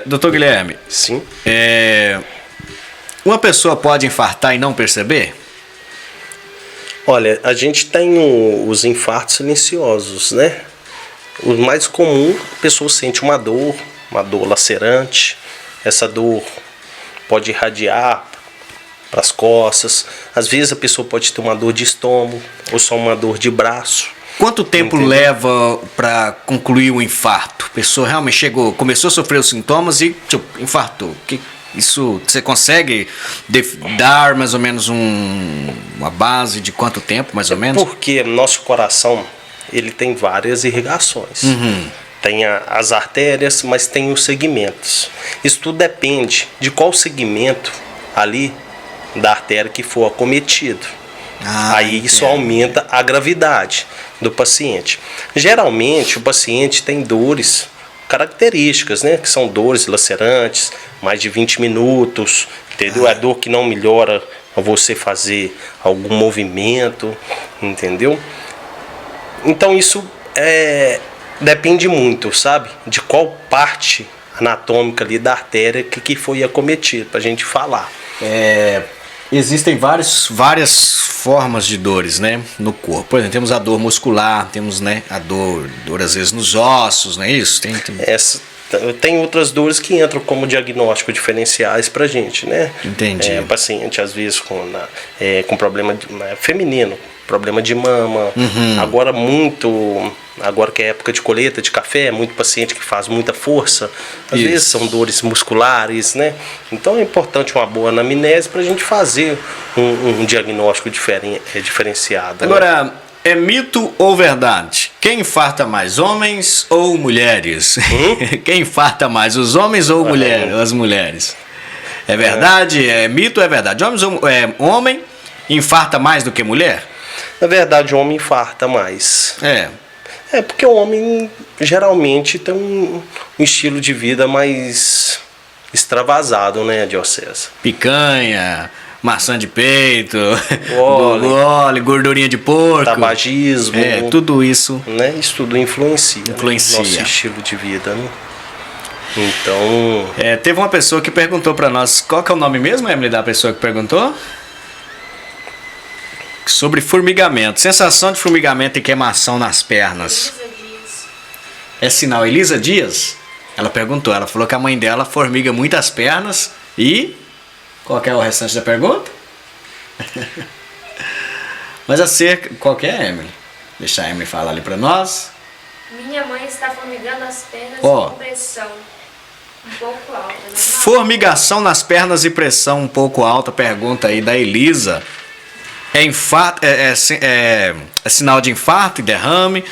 Doutor Guilherme. Sim. Uma pessoa pode infartar e não perceber? Olha, a gente tem os infartos silenciosos, né? O mais comum, a pessoa sente uma dor lacerante. Essa dor pode irradiar para as costas. Às vezes a pessoa pode ter uma dor de estômago ou só uma dor de braço. Quanto tempo leva para concluir o infarto? A pessoa realmente começou a sofrer os sintomas e infartou. Isso você consegue dar mais ou menos uma base de quanto tempo, mais ou menos? Porque nosso coração ele tem várias irrigações. Tem as artérias, mas tem os segmentos. Isso tudo depende de qual segmento ali da artéria que for acometido. Aí isso aumenta a gravidade do paciente. Geralmente o paciente tem dores características, né? Que são dores lacerantes, mais de 20 minutos, entendeu? É dor que não melhora a você fazer algum movimento, entendeu? Então isso depende muito, sabe? De qual parte anatômica ali da artéria que foi acometida, pra gente falar. Existem várias formas de dores, né, no corpo. Por exemplo, temos a dor muscular, temos, né, a dor às vezes nos ossos, não é isso? Tem outras dores que entram como diagnóstico diferenciais pra gente, né? Entendi. Paciente às vezes com problema feminino, problema de mama. Agora que é época de colheita de café, muito paciente que faz muita força, às vezes são dores musculares, né? Então é importante uma boa anamnese para a gente fazer um diagnóstico diferenciado. Agora, né? É mito ou verdade? Quem infarta mais, homens ou mulheres? Quem infarta mais, os homens ou as mulheres? É verdade? É mito ou é verdade? Homem infarta mais do que mulher? Na verdade, o homem infarta mais. Porque o homem geralmente tem um estilo de vida mais extravasado, né, Diocese? Picanha, maçã de peito, óleo, gordurinha de porco, tabagismo, tudo isso, né? Isso tudo influencia. Né? Nosso estilo de vida, né? Então, teve uma pessoa que perguntou para nós, qual que é o nome mesmo, Emily, da pessoa que perguntou? Sobre formigamento, sensação de formigamento e queimação nas pernas. Elisa Dias. É sinal Elisa Dias? Ela perguntou, ela falou que a mãe dela formiga muitas pernas e... Qual que é o restante da pergunta? Mas qual que é, Emily? Deixa a Emily falar ali para nós. Minha mãe está formigando as pernas com pressão um pouco alta. Formigação nas pernas e pressão um pouco alta, pergunta aí da Elisa. É sinal de infarto e derrame?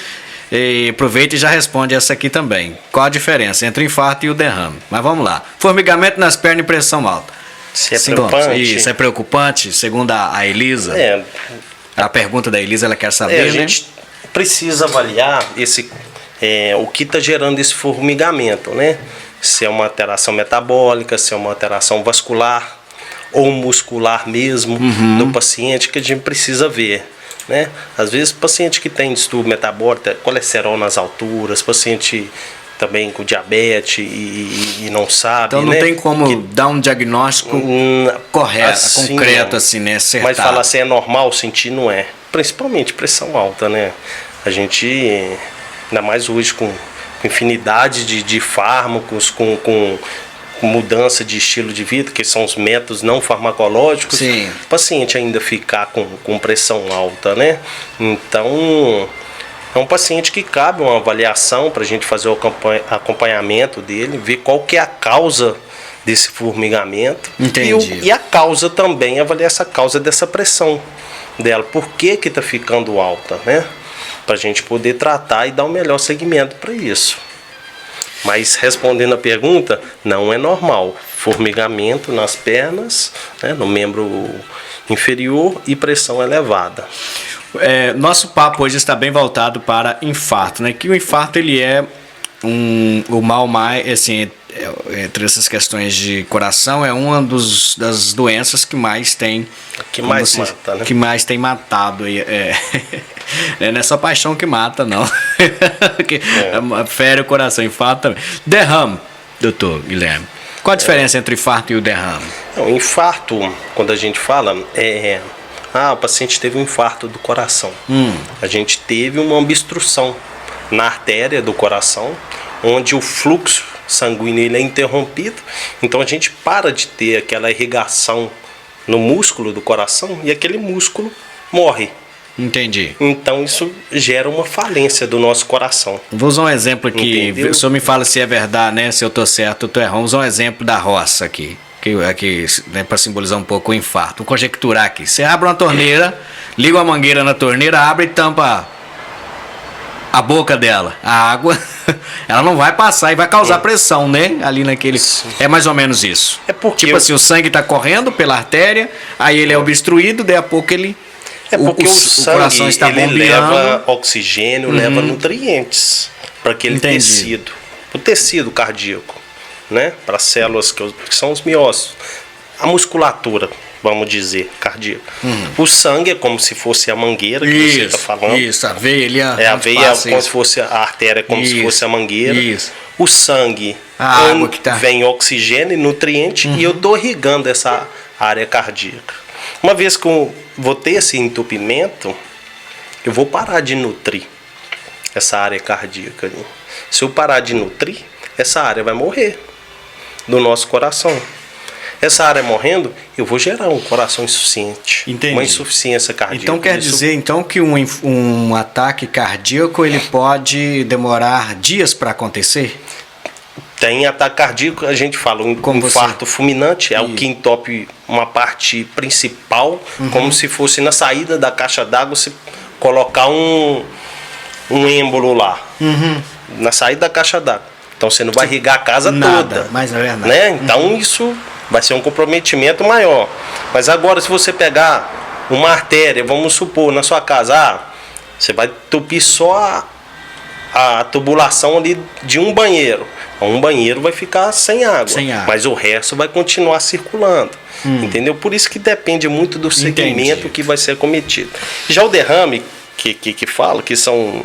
E aproveita e já responde essa aqui também. Qual a diferença entre o infarto e o derrame? Mas vamos lá. Formigamento nas pernas e pressão alta. Se é preocupante. Isso é preocupante, segundo a Elisa. A pergunta da Elisa, ela quer saber, A gente precisa avaliar o que está gerando esse formigamento, né? Se é uma alteração metabólica, se é uma alteração vascular ou muscular mesmo do paciente, que a gente precisa ver, né? Às vezes paciente que tem distúrbio metabólico, colesterol nas alturas, paciente também com diabetes e não sabe, então não tem como dar um diagnóstico correto, assim, concreto, assim, né? Acertar. Mas falar assim, é normal sentir, não é. Principalmente pressão alta, né? A gente, ainda mais hoje com infinidade de fármacos, com mudança de estilo de vida, que são os métodos não farmacológicos, Sim. O paciente ainda ficar com pressão alta, né? Então, é um paciente que cabe uma avaliação para a gente fazer o acompanhamento dele, ver qual que é a causa desse formigamento. Entendi. E a causa também, avaliar essa causa dessa pressão dela. Por que está ficando alta, né? para a gente poder tratar e dar o melhor segmento para isso. Mas respondendo a pergunta, não é normal. Formigamento nas pernas, né, no membro inferior e pressão elevada. Nosso papo hoje está bem voltado para infarto, né? Que o infarto ele é o mal mais, assim, entre essas questões de coração, é uma das doenças que mais tem, mata, né? Que mais tem matado. Não é só paixão que mata, não. Fere o coração, infarto também. Derrame, doutor Guilherme. Qual a diferença entre o infarto e o derrame? O infarto, quando a gente fala, o paciente teve um infarto do coração. A gente teve uma obstrução na artéria do coração, onde o fluxo sanguíneo ele é interrompido. Então a gente para de ter aquela irrigação no músculo do coração e aquele músculo morre. Entendi. Então isso gera uma falência do nosso coração. Vou usar um exemplo aqui. Entendeu? O senhor me fala se é verdade, né? Se eu tô certo ou tô errado. Vamos usar um exemplo da roça aqui. Aqui, né, para simbolizar um pouco o infarto. Vamos conjecturar aqui. Você abre uma torneira, liga uma mangueira na torneira, abre e tampa a boca dela. A água, ela não vai passar e vai causar pressão, né? Ali naquele. É mais ou menos isso. É porque tipo assim, o sangue está correndo pela artéria, aí ele é obstruído, daí a pouco ele. Porque o sangue, coração está ele bombeando. leva oxigênio, leva nutrientes para aquele tecido. O tecido cardíaco, né? Para as células que são os miócitos. A musculatura, vamos dizer, cardíaca. O sangue é como se fosse a mangueira que você está falando. Isso, a veia ali. A veia é como se fosse a artéria, como se fosse a mangueira. Isso. O sangue, A água que tá. vem oxigênio e nutriente e eu estou irrigando essa área cardíaca. Uma vez que eu vou ter esse entupimento, eu vou parar de nutrir essa área cardíaca ali. Se eu parar de nutrir, essa área vai morrer do nosso coração. Essa área morrendo, eu vou gerar um coração insuficiente. Entendi. Uma insuficiência cardíaca. Então quer dizer então que um ataque cardíaco ele pode demorar dias para acontecer? Tem ataque cardíaco, a gente fala, um infarto fulminante é o que entope uma parte principal, como se fosse na saída da caixa d'água, você colocar um êmbolo lá, na saída da caixa d'água. Então você não vai irrigar a casa toda. Mas é verdade. Né? Então isso vai ser um comprometimento maior. Mas agora, se você pegar uma artéria, vamos supor, na sua casa, você vai entupir só a tubulação ali de um banheiro. Um banheiro vai ficar sem água, mas o resto vai continuar circulando. Entendeu? Por isso que depende muito do segmento que vai ser cometido. Já o derrame, que fala, que são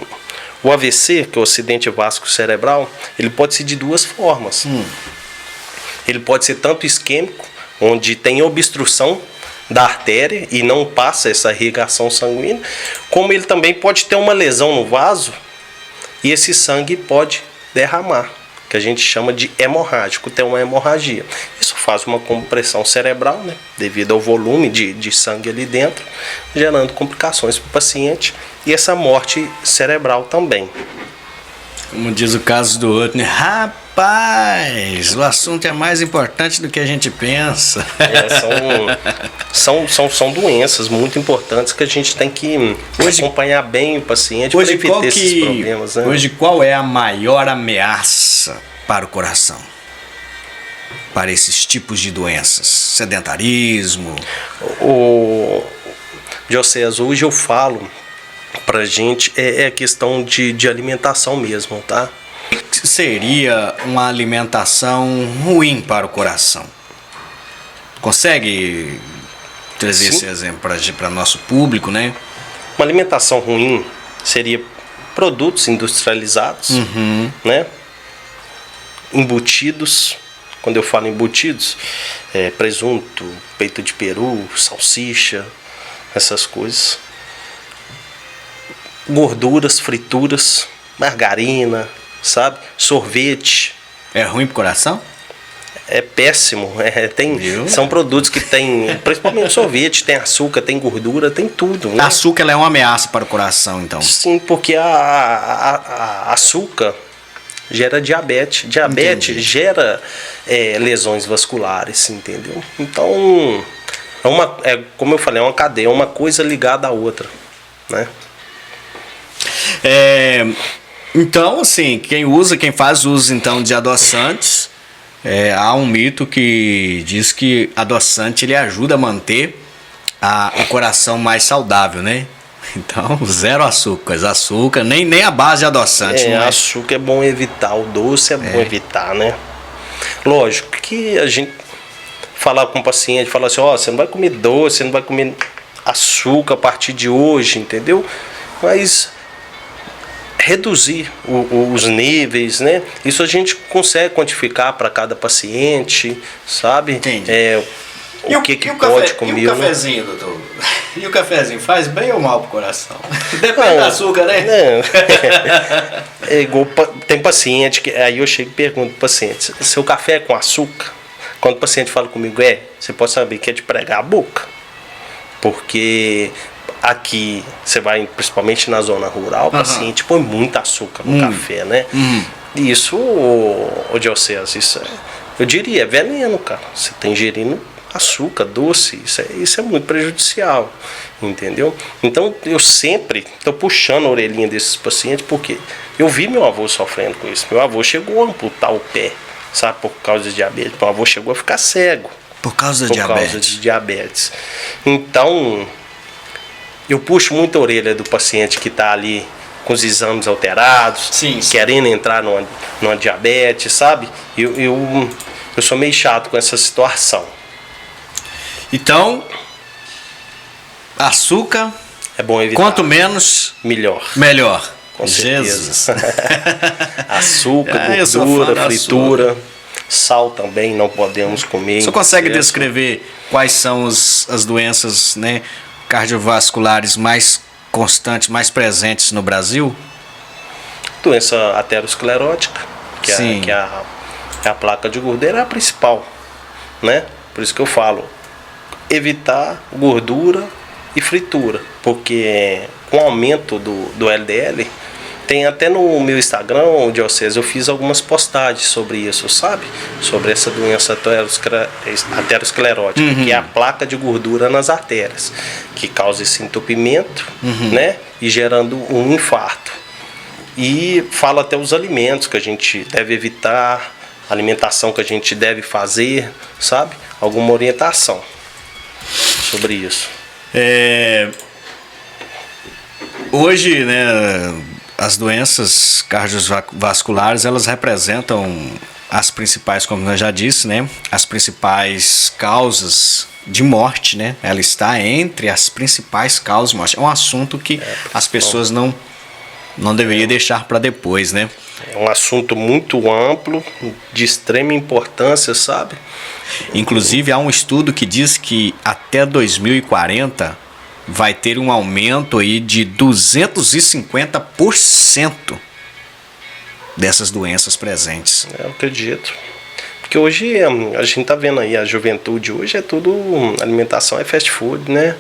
o AVC, que é o acidente vascular cerebral, ele pode ser de duas formas. Ele pode ser tanto isquêmico, onde tem obstrução da artéria e não passa essa irrigação sanguínea, como ele também pode ter uma lesão no vaso e esse sangue pode derramar, que a gente chama de hemorrágico, tem uma hemorragia. Isso faz uma compressão cerebral, né, devido ao volume de sangue ali dentro, gerando complicações para o paciente e essa morte cerebral também. Como diz o caso do outro, né? Rapaz, o assunto é mais importante do que a gente pensa. São doenças muito importantes que a gente tem que acompanhar bem o paciente para evitar esses problemas. Né? Hoje, qual é a maior ameaça para o coração? Para esses tipos de doenças? Sedentarismo? José, hoje eu falo pra gente é questão de alimentação mesmo, tá? O que seria uma alimentação ruim para o coração? Consegue trazer esse exemplo para nosso público, né? Uma alimentação ruim seria produtos industrializados, né? Embutidos. Quando eu falo embutidos, presunto, peito de peru, salsicha, essas coisas. Gorduras, frituras, margarina, sabe? Sorvete. É ruim pro coração? É péssimo. São produtos que tem, principalmente sorvete, tem açúcar, tem gordura, tem tudo. Né? Açúcar ela é uma ameaça para o coração, então? Sim, porque a açúcar gera diabetes. Diabetes gera lesões vasculares, entendeu? Então, como eu falei, é uma cadeia, uma coisa ligada à outra, né? Então, assim, quem faz uso então de adoçantes, há um mito que diz que adoçante ele ajuda a manter o coração mais saudável, né? Então, zero açúcar, nem a base de adoçante. Não é? Açúcar é bom evitar, o doce é bom evitar, né? Lógico que a gente falar com o paciente, falar assim, você não vai comer doce, você não vai comer açúcar a partir de hoje, entendeu? Mas reduzir os níveis, né? Isso a gente consegue quantificar para cada paciente, sabe? Entendi. O que pode comer. E o cafezinho, doutor? E o cafezinho faz bem ou mal pro coração? Depende do açúcar, né? É igual, tem paciente que aí eu chego e pergunto pro paciente, seu café é com açúcar? Quando o paciente fala comigo, você pode saber que é de pregar a boca. Porque aqui, você vai principalmente na zona rural, o paciente põe muito açúcar no café, né? E isso, ô Diocese, eu diria, é veneno, cara. Você tá ingerindo açúcar, doce, isso é muito prejudicial, entendeu? Então, eu sempre tô puxando a orelhinha desses pacientes, porque eu vi meu avô sofrendo com isso. Meu avô chegou a amputar o pé, sabe, por causa de diabetes. Meu avô chegou a ficar cego. Por causa de diabetes. Então, eu puxo muito a orelha do paciente que está ali com os exames alterados, querendo entrar numa diabetes, sabe? Eu sou meio chato com essa situação. Então, açúcar é bom evitar. Quanto menos, melhor. Com certeza. Açúcar, gordura, fritura. Sal também não podemos comer. Você consegue descrever quais são as doenças, né, cardiovasculares mais constantes, mais presentes no Brasil? Doença aterosclerótica, que é a placa de gordura, é a principal, né? Por isso que eu falo, evitar gordura e fritura, porque com o aumento do LDL, tem até no meu Instagram, Diocese, eu fiz algumas postagens sobre isso, sabe? Sobre essa doença aterosclerótica, que é a placa de gordura nas artérias, que causa esse entupimento, né? E gerando um infarto. E fala até os alimentos que a gente deve evitar, a alimentação que a gente deve fazer, sabe? Alguma orientação sobre isso. Hoje, né, as doenças cardiovasculares, elas representam as principais, como eu já disse, né, as principais causas de morte, né? Ela está entre as principais causas de morte. É um assunto que as pessoas não deveriam deixar para depois, né? É um assunto muito amplo, de extrema importância, sabe? Inclusive, há um estudo que diz que até 2040 vai ter um aumento aí de 250% dessas doenças presentes. Eu acredito. Porque hoje a gente tá vendo aí, a juventude hoje é tudo, alimentação é fast food, né?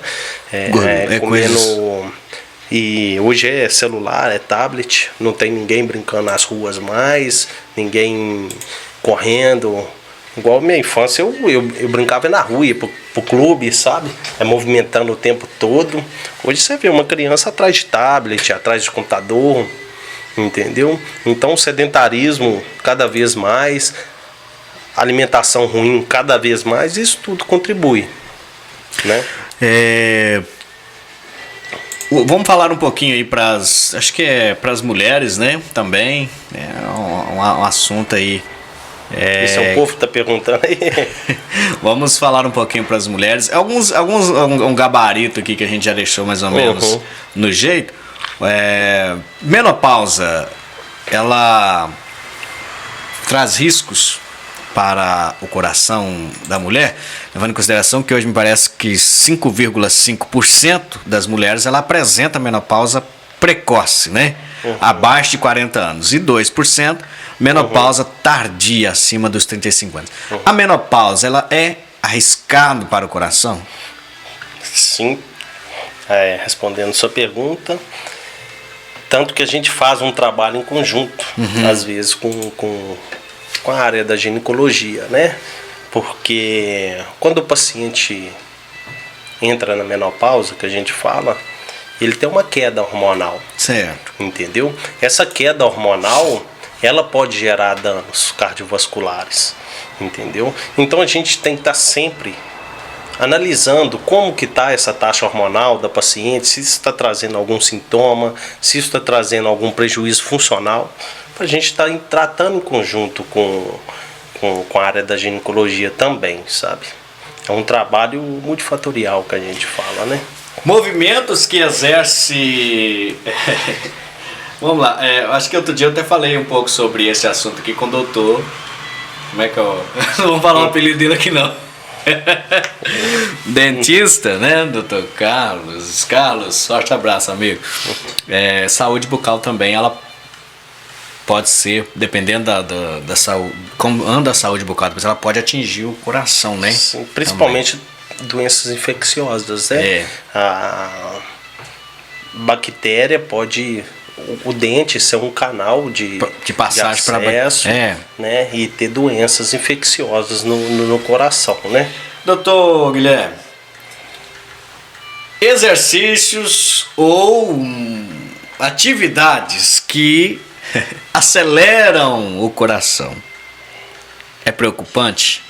Comendo... E hoje é celular, é tablet, não tem ninguém brincando nas ruas mais, ninguém correndo. Igual minha infância, eu brincava na rua, ia pro clube, sabe? Movimentando o tempo todo. Hoje você vê uma criança atrás de tablet, atrás de computador, entendeu? Então o sedentarismo cada vez mais, alimentação ruim cada vez mais, isso tudo contribui, né? Vamos falar um pouquinho aí acho que é para as mulheres, né? Também, um assunto aí. Esse é o povo que tá perguntando aí. Vamos falar um pouquinho para as mulheres. Um gabarito aqui que a gente já deixou mais ou menos no jeito. Menopausa, ela traz riscos para o coração da mulher, levando em consideração que hoje me parece que 5,5% das mulheres ela apresenta menopausa precoce, né? Abaixo de 40 anos, e 2% menopausa tardia, acima dos 35 anos. A menopausa, ela é arriscada para o coração? Sim. Respondendo sua pergunta, tanto que a gente faz um trabalho em conjunto, às vezes com a área da ginecologia, né? Porque quando o paciente entra na menopausa, que a gente fala, ele tem uma queda hormonal. Certo. Entendeu? Essa queda hormonal, ela pode gerar danos cardiovasculares, entendeu? Então a gente tem que estar sempre analisando como que está essa taxa hormonal da paciente, se isso está trazendo algum sintoma, se isso está trazendo algum prejuízo funcional, para a gente estar tratando em conjunto com a área da ginecologia também, sabe? É um trabalho multifatorial que a gente fala, né? Movimentos que exerce... Vamos lá, eu acho que outro dia eu até falei um pouco sobre esse assunto aqui com o doutor. Como é que eu... Não vou falar o apelido dele aqui não. Dentista, né, doutor Carlos? Carlos, forte abraço, amigo. Saúde bucal também, ela pode ser, dependendo da saúde, como anda a saúde bucal, depois ela pode atingir o coração, né? Sim, principalmente doenças infecciosas, né? A bactéria pode... O dente ser um canal de passagem para acesso, né? E ter doenças infecciosas no coração, né? Doutor Guilherme, exercícios ou atividades que aceleram o coração é preocupante?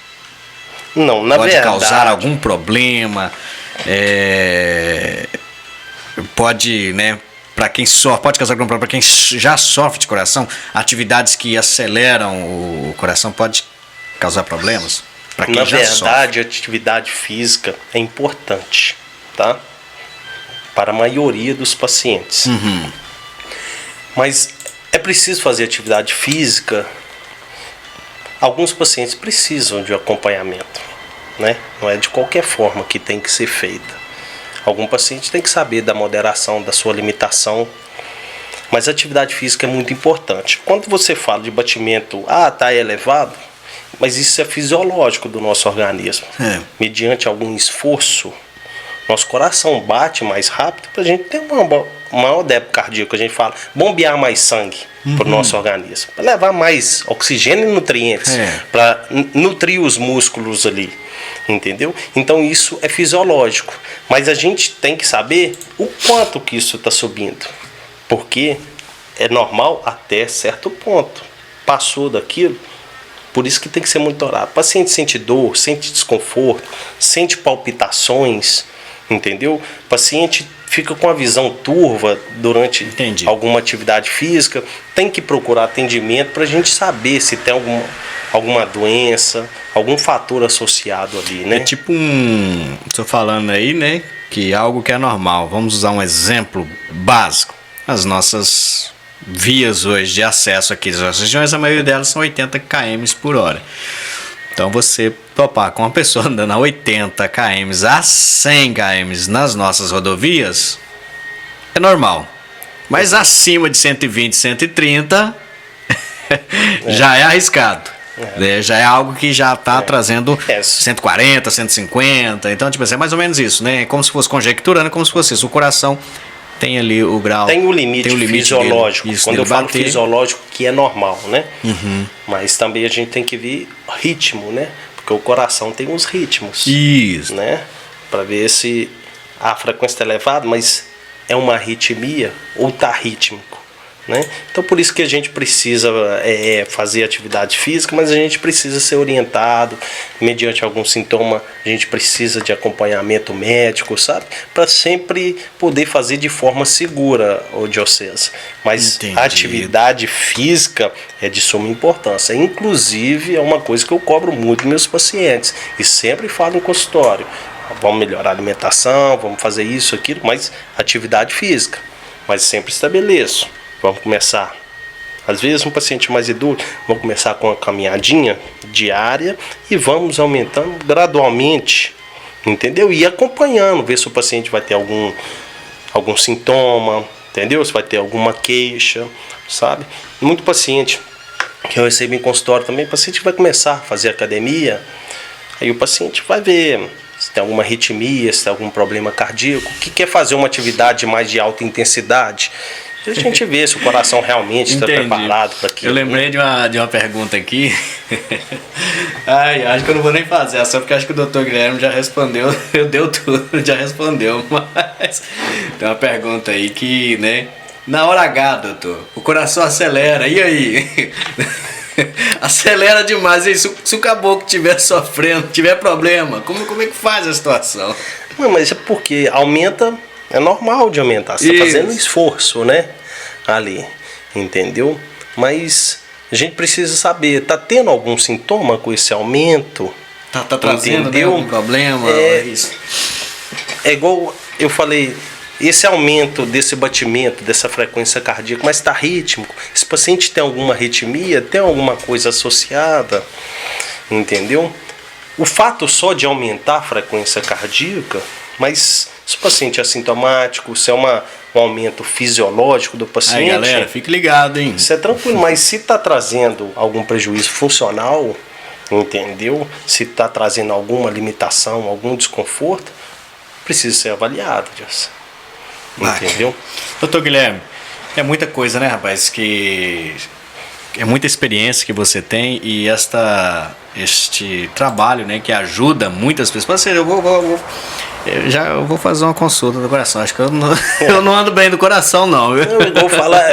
Não, na verdade... Pode causar algum problema? Pode, né? Para quem sofre, pode causar algum problema para quem já sofre de coração? Atividades que aceleram o coração pode causar problemas? Para quem na já verdade, sofre. a atividade física é importante, tá? Para a maioria dos pacientes. Uhum. Mas é preciso fazer atividade física. Alguns pacientes precisam de acompanhamento, né? Não é de qualquer forma que tem que ser feita. Algum paciente tem que saber da moderação, da sua limitação. Mas a atividade física é muito importante. Quando você fala de batimento, tá elevado, mas isso é fisiológico do nosso organismo. Mediante algum esforço, nosso coração bate mais rápido para a gente ter uma maior débito cardíaco. A gente fala, bombear mais sangue para o nosso organismo. Para levar mais oxigênio e nutrientes. Para nutrir os músculos ali. Entendeu? Então isso é fisiológico. Mas a gente tem que saber o quanto que isso está subindo. Porque é normal até certo ponto. Passou daquilo, por isso que tem que ser monitorado. O paciente sente dor, sente desconforto, sente palpitações, entendeu? O paciente fica com a visão turva durante alguma atividade física, tem que procurar atendimento para a gente saber se tem alguma doença, algum fator associado ali, né? É tipo estou falando aí, né, que é algo que é normal. Vamos usar um exemplo básico. As nossas vias hoje de acesso aqui das regiões, a maioria delas são 80 km por hora. Então você topar com uma pessoa andando a 80 km a 100 km nas nossas rodovias é normal. Mas acima de 120, 130 já é arriscado. Já é algo que já está trazendo 140, 150. Então, tipo assim, é mais ou menos isso, né? Como se fosse conjecturando, como se fosse isso. O coração tem ali o grau. Tem o limite fisiológico. Isso, quando eu falo bater. fisiológico, que é normal, né? Uhum. Mas também a gente tem que ver ritmo, né? Porque o coração tem uns ritmos. Isso. Né? Para ver se a frequência está elevada, mas é uma arritmia ou está rítmico. Né? Então por isso que a gente precisa fazer atividade física, mas a gente precisa ser orientado mediante algum sintoma, a gente precisa de acompanhamento médico, sabe? Para sempre poder fazer de forma segura, ô diocese. Mas a atividade física é de suma importância, inclusive é uma coisa que eu cobro muito meus pacientes e sempre falo em consultório. Vamos melhorar a alimentação, vamos fazer isso, aquilo, mas atividade física, mas sempre estabeleço. Vamos começar, às vezes um paciente mais idoso, vamos começar com uma caminhadinha diária e vamos aumentando gradualmente, entendeu? E acompanhando, ver se o paciente vai ter algum sintoma, entendeu? Se vai ter alguma queixa, sabe? Muito paciente que eu recebo em consultório também, o paciente vai começar a fazer academia, aí o paciente vai ver se tem alguma arritmia, se tem algum problema cardíaco, que quer fazer uma atividade mais de alta intensidade. E a gente vê se o coração realmente está preparado para aquilo. Eu lembrei de uma pergunta aqui. Acho que eu não vou nem fazer essa, porque acho que o doutor Guilherme já respondeu. Eu deu tudo, já respondeu. Mas tem uma pergunta aí que, né? Na hora H, doutor, o coração acelera. E aí? Acelera demais. E se o caboclo estiver sofrendo, tiver problema, como é que faz a situação? Não, mas é porque aumenta, é normal de aumentar. Você está fazendo esforço, né? Ali, entendeu? Mas a gente precisa saber, tá tendo algum sintoma com esse aumento? Tá trazendo, né, algum problema? É igual eu falei, esse aumento desse batimento, dessa frequência cardíaca, mas está rítmico. Esse paciente tem alguma arritmia, tem alguma coisa associada, entendeu? O fato só de aumentar a frequência cardíaca, mas se o paciente é assintomático, se é um aumento fisiológico do paciente... Aí, galera, fique ligado, hein? Isso é tranquilo, mas se está trazendo algum prejuízo funcional, entendeu? Se está trazendo alguma limitação, algum desconforto, precisa ser avaliado, Deus. Entendeu? Doutor Guilherme, é muita coisa, né, rapaz? Que é muita experiência que você tem e este trabalho, né, que ajuda muitas pessoas. Eu vou fazer uma consulta do coração. Acho que eu não ando bem do coração, não. Eu vou falar,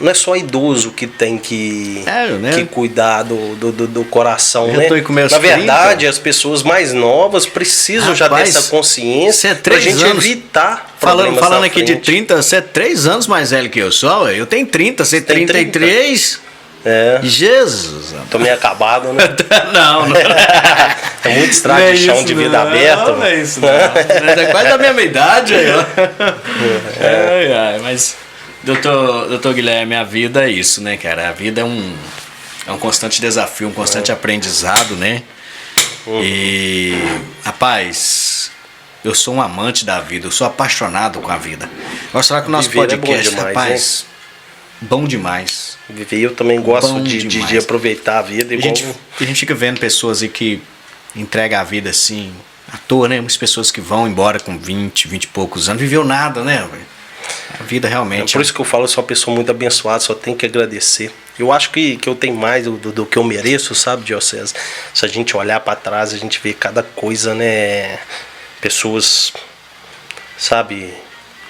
não é só idoso que tem que cuidar do coração, né? Na verdade, as pessoas mais novas precisam já dessa consciência pra gente evitar problemas. Falando aqui de 30, você é 3 anos mais velho que eu sou. Eu tenho 30, você tem 33. Jesus. Tô meio acabado, né? Não. É muito estrago de chão de vida aberta. Não é isso, não. É quase da mesma idade aí, ó. Mas... Doutor Guilherme, a vida é isso, né, cara? A vida é um constante desafio, um constante aprendizado, né? E, rapaz, eu sou um amante da vida, eu sou apaixonado com a vida. Gosto que o nosso podcast, demais, rapaz, bom demais. Viver, eu também gosto de aproveitar a vida. A gente fica vendo pessoas aí que entregam a vida assim, à toa, né? Muitas pessoas que vão embora com 20 e poucos anos, viveu nada, né, velho? A vida realmente. Por isso que eu falo, eu sou uma pessoa muito abençoada, só tenho que agradecer. Eu acho que eu tenho mais do que eu mereço, sabe, Diocese? Se a gente olhar para trás, a gente vê cada coisa, né? Pessoas, sabe,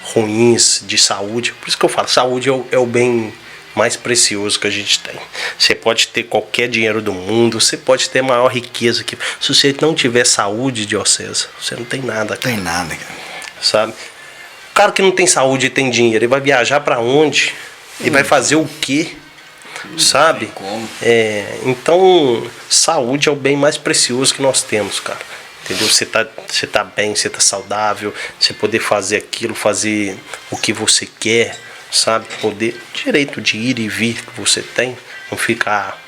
ruins de saúde. Por isso que eu falo, saúde é o bem mais precioso que a gente tem. Você pode ter qualquer dinheiro do mundo, você pode ter a maior riqueza que... Se você não tiver saúde, Diocese, você não tem nada. Não tem nada, cara. Sabe? O cara que não tem saúde e tem dinheiro, ele vai viajar para onde? Ele vai fazer o quê? Sabe? Como? Então, saúde é o bem mais precioso que nós temos, cara. Entendeu? Você tá bem, você tá saudável, você poder fazer aquilo, fazer o que você quer, sabe? Poder, direito de ir e vir que você tem, não ficar...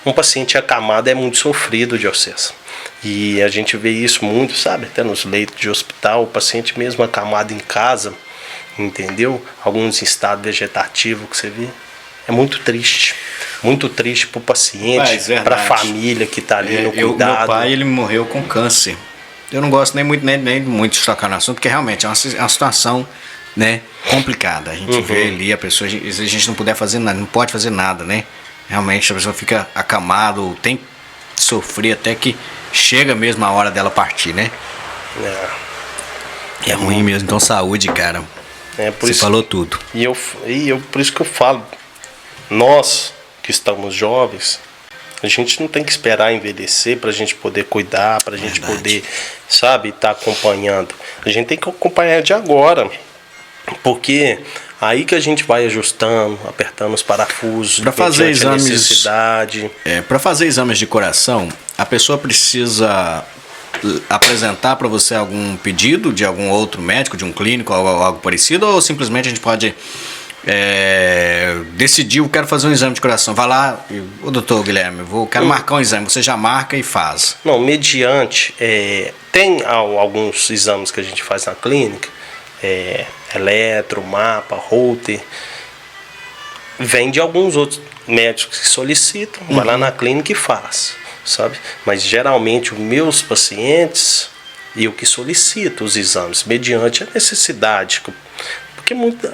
Um paciente acamado é muito sofrido, Diocese. E a gente vê isso muito, sabe? Até nos leitos de hospital, o paciente mesmo acamado em casa, entendeu? Alguns em estado vegetativo que você vê. É muito triste. Muito triste pro paciente, pra família que tá ali no cuidado. Meu pai, ele morreu com câncer. Eu não gosto nem muito de tocar no assunto, porque realmente é uma situação, né, complicada. A gente vê ali a pessoa, se a gente não puder fazer nada, não pode fazer nada, né? Realmente a pessoa fica acamada ou tem que sofrer até que chega mesmo a hora dela partir, né? É ruim mesmo. Então, saúde, cara. Você falou tudo. E eu por isso que eu falo, nós que estamos jovens, a gente não tem que esperar envelhecer pra gente poder cuidar, pra gente poder, sabe, estar acompanhando. A gente tem que acompanhar de agora, porque aí que a gente vai ajustando, apertando os parafusos, para fazer exames, necessidade. Para fazer exames de coração, a pessoa precisa apresentar para você algum pedido de algum outro médico, de um clínico ou algo parecido, ou simplesmente a gente pode decidir, eu quero fazer um exame de coração, vai lá, o doutor Guilherme, quero marcar um exame, você já marca e faz. Não, mediante, tem alguns exames que a gente faz na clínica, eletro, mapa, Holter, vem de alguns outros médicos que solicitam, vai lá na clínica e faz, sabe? Mas geralmente os meus pacientes, eu que solicito os exames, mediante a necessidade, porque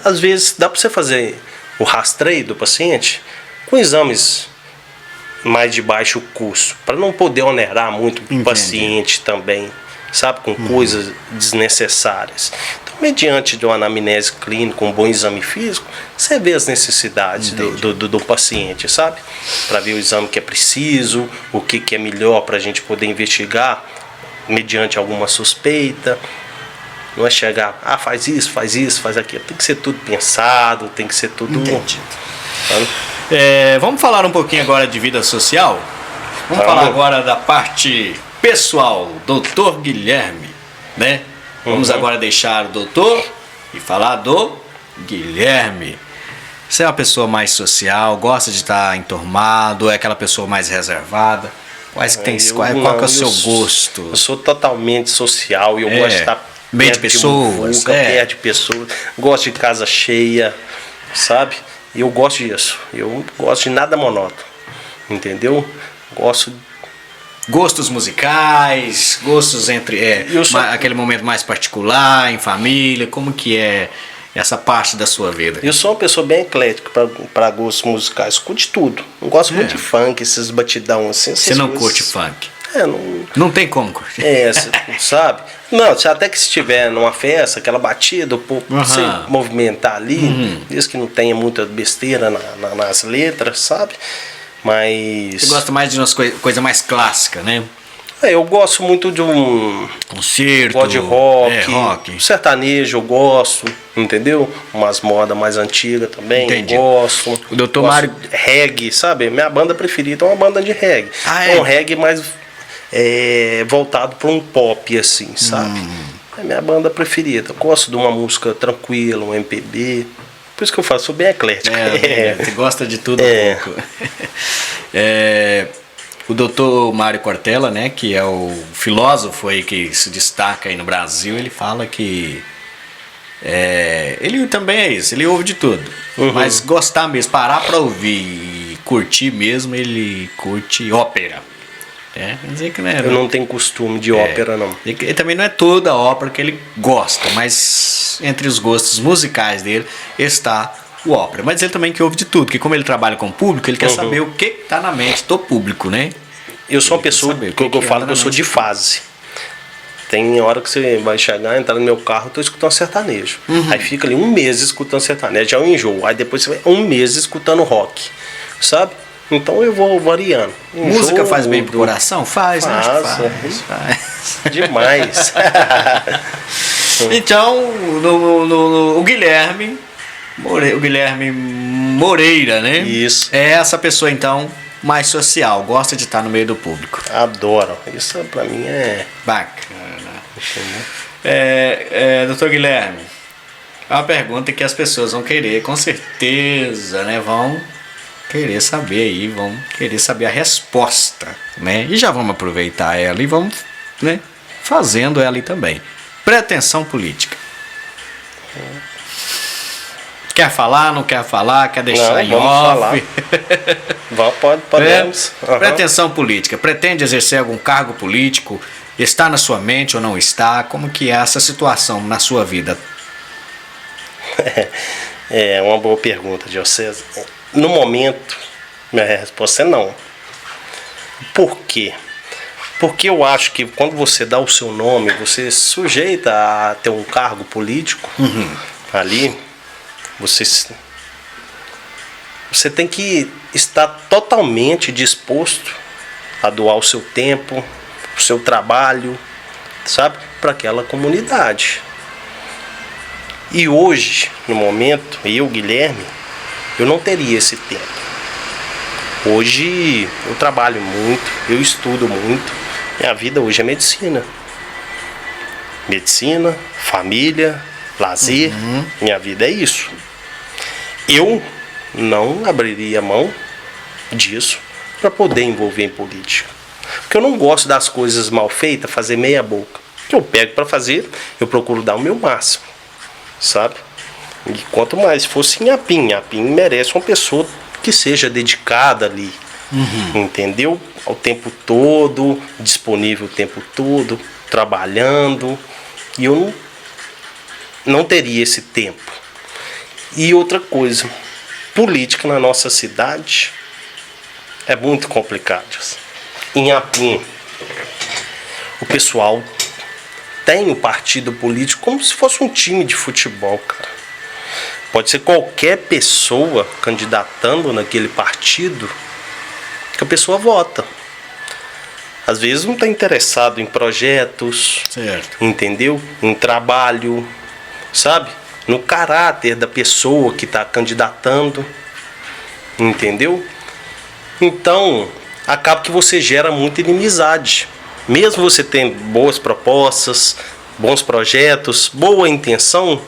às vezes dá para você fazer o rastreio do paciente com exames mais de baixo custo, para não poder onerar muito o paciente também, sabe, com coisas desnecessárias. Então mediante de uma anamnese clínica, um bom exame físico, você vê as necessidades do paciente, sabe? Para ver o exame que é preciso, o que é melhor para a gente poder investigar mediante alguma suspeita. Não é chegar, faz isso, faz aquilo. Tem que ser tudo pensado, tem que ser tudo... Entendi. Vamos falar um pouquinho agora de vida social? Vamos falar agora da parte pessoal, doutor Guilherme, né? Vamos agora deixar o doutor e falar do Guilherme. Você é uma pessoa mais social, gosta de estar enturmado, é aquela pessoa mais reservada? Qual que é o seu gosto? Eu sou totalmente social e eu gosto de estar meio de pessoas, perto de pessoas. Gosto de casa cheia, sabe? E eu gosto disso. Eu gosto de nada monótono, entendeu? Gostos musicais, gostos entre aquele momento mais particular, em família, como que é essa parte da sua vida? Eu sou uma pessoa bem eclética para gostos musicais, escuto de tudo. Não gosto muito de funk, esses batidão assim. Você não curte funk? Não tem como curtir. Sabe? Não, até que se estiver numa festa, aquela batida, você movimentar ali, desde que não tenha muita besteira nas letras, sabe? Mas... Você gosta mais de umas coisa mais clássica, né? Eu gosto muito de um concerto, gosto de rock. Sertanejo eu gosto, entendeu? Umas modas mais antigas também. Entendi. Eu gosto. O Dr. Mário... Reggae, sabe? Minha banda preferida é uma banda de reggae. Um reggae mais voltado para um pop, assim, sabe? É minha banda preferida. Eu gosto de uma música tranquila, um MPB. Por isso que eu faço, sou bem eclético. Você gosta de tudo um pouco. O doutor Mário Cortella, né, que é o filósofo aí que se destaca aí no Brasil, ele fala que ele também é isso, ele ouve de tudo. Mas gostar mesmo, parar pra ouvir e curtir mesmo, ele curte ópera. Quer dizer que eu não tenho costume de ópera, não. Ele também não é toda a ópera que ele gosta, mas entre os gostos musicais dele está o ópera. Mas ele também que ouve de tudo, porque como ele trabalha com o público, ele quer saber o que está na mente do público, né? Eu sou uma pessoa que eu falo que eu sou de fase. Tem hora que você vai chegar, entrar no meu carro, eu tô escutando sertanejo. Aí fica ali um mês escutando sertanejo, já é um enjoo. Aí depois você vai um mês escutando rock, sabe? Então eu vou variando. Música faz bem pro coração? Faz. Demais. Então, o Guilherme Moreira, né? Isso. É essa pessoa, então, mais social, gosta de estar no meio do público. Adoro. Isso pra mim é... bacana. Doutor Guilherme, é uma pergunta que as pessoas vão querer, com certeza, né? Vão querer saber aí, vão querer saber a resposta, né? E já vamos aproveitar ela e vamos, né, fazendo ela aí também. Pretensão política. Quer falar, não quer falar, quer deixar em off? Podemos. Pretensão política. Pretende exercer algum cargo político? Está na sua mente ou não está? Como que é essa situação na sua vida? É uma boa pergunta, Diocese. No momento, minha resposta é não. Por quê? Porque eu acho que quando você dá o seu nome, você sujeita a ter um cargo político ali, você tem que estar totalmente disposto a doar o seu tempo, o seu trabalho, sabe, para aquela comunidade. E hoje, no momento, eu, Guilherme, eu não teria esse tempo. Hoje eu trabalho muito, eu estudo muito. Minha vida hoje é medicina. Medicina, família, lazer. Minha vida é isso. Eu não abriria mão disso para poder envolver em política. Porque eu não gosto das coisas mal feitas, fazer meia boca. O que eu pego para fazer, eu procuro dar o meu máximo, sabe? E quanto mais fosse Inhapim merece uma pessoa que seja dedicada ali, entendeu? Ao tempo todo, disponível o tempo todo, trabalhando. E eu não teria esse tempo. E outra coisa, política na nossa cidade é muito complicado. Inhapim, o pessoal tem o partido político como se fosse um time de futebol, cara. Pode ser qualquer pessoa candidatando naquele partido que a pessoa vota. Às vezes não está interessado em projetos, certo, entendeu? Em trabalho, sabe? No caráter da pessoa que está candidatando, entendeu? Então, acaba que você gera muita inimizade. Mesmo você tendo boas propostas, bons projetos, boa intenção,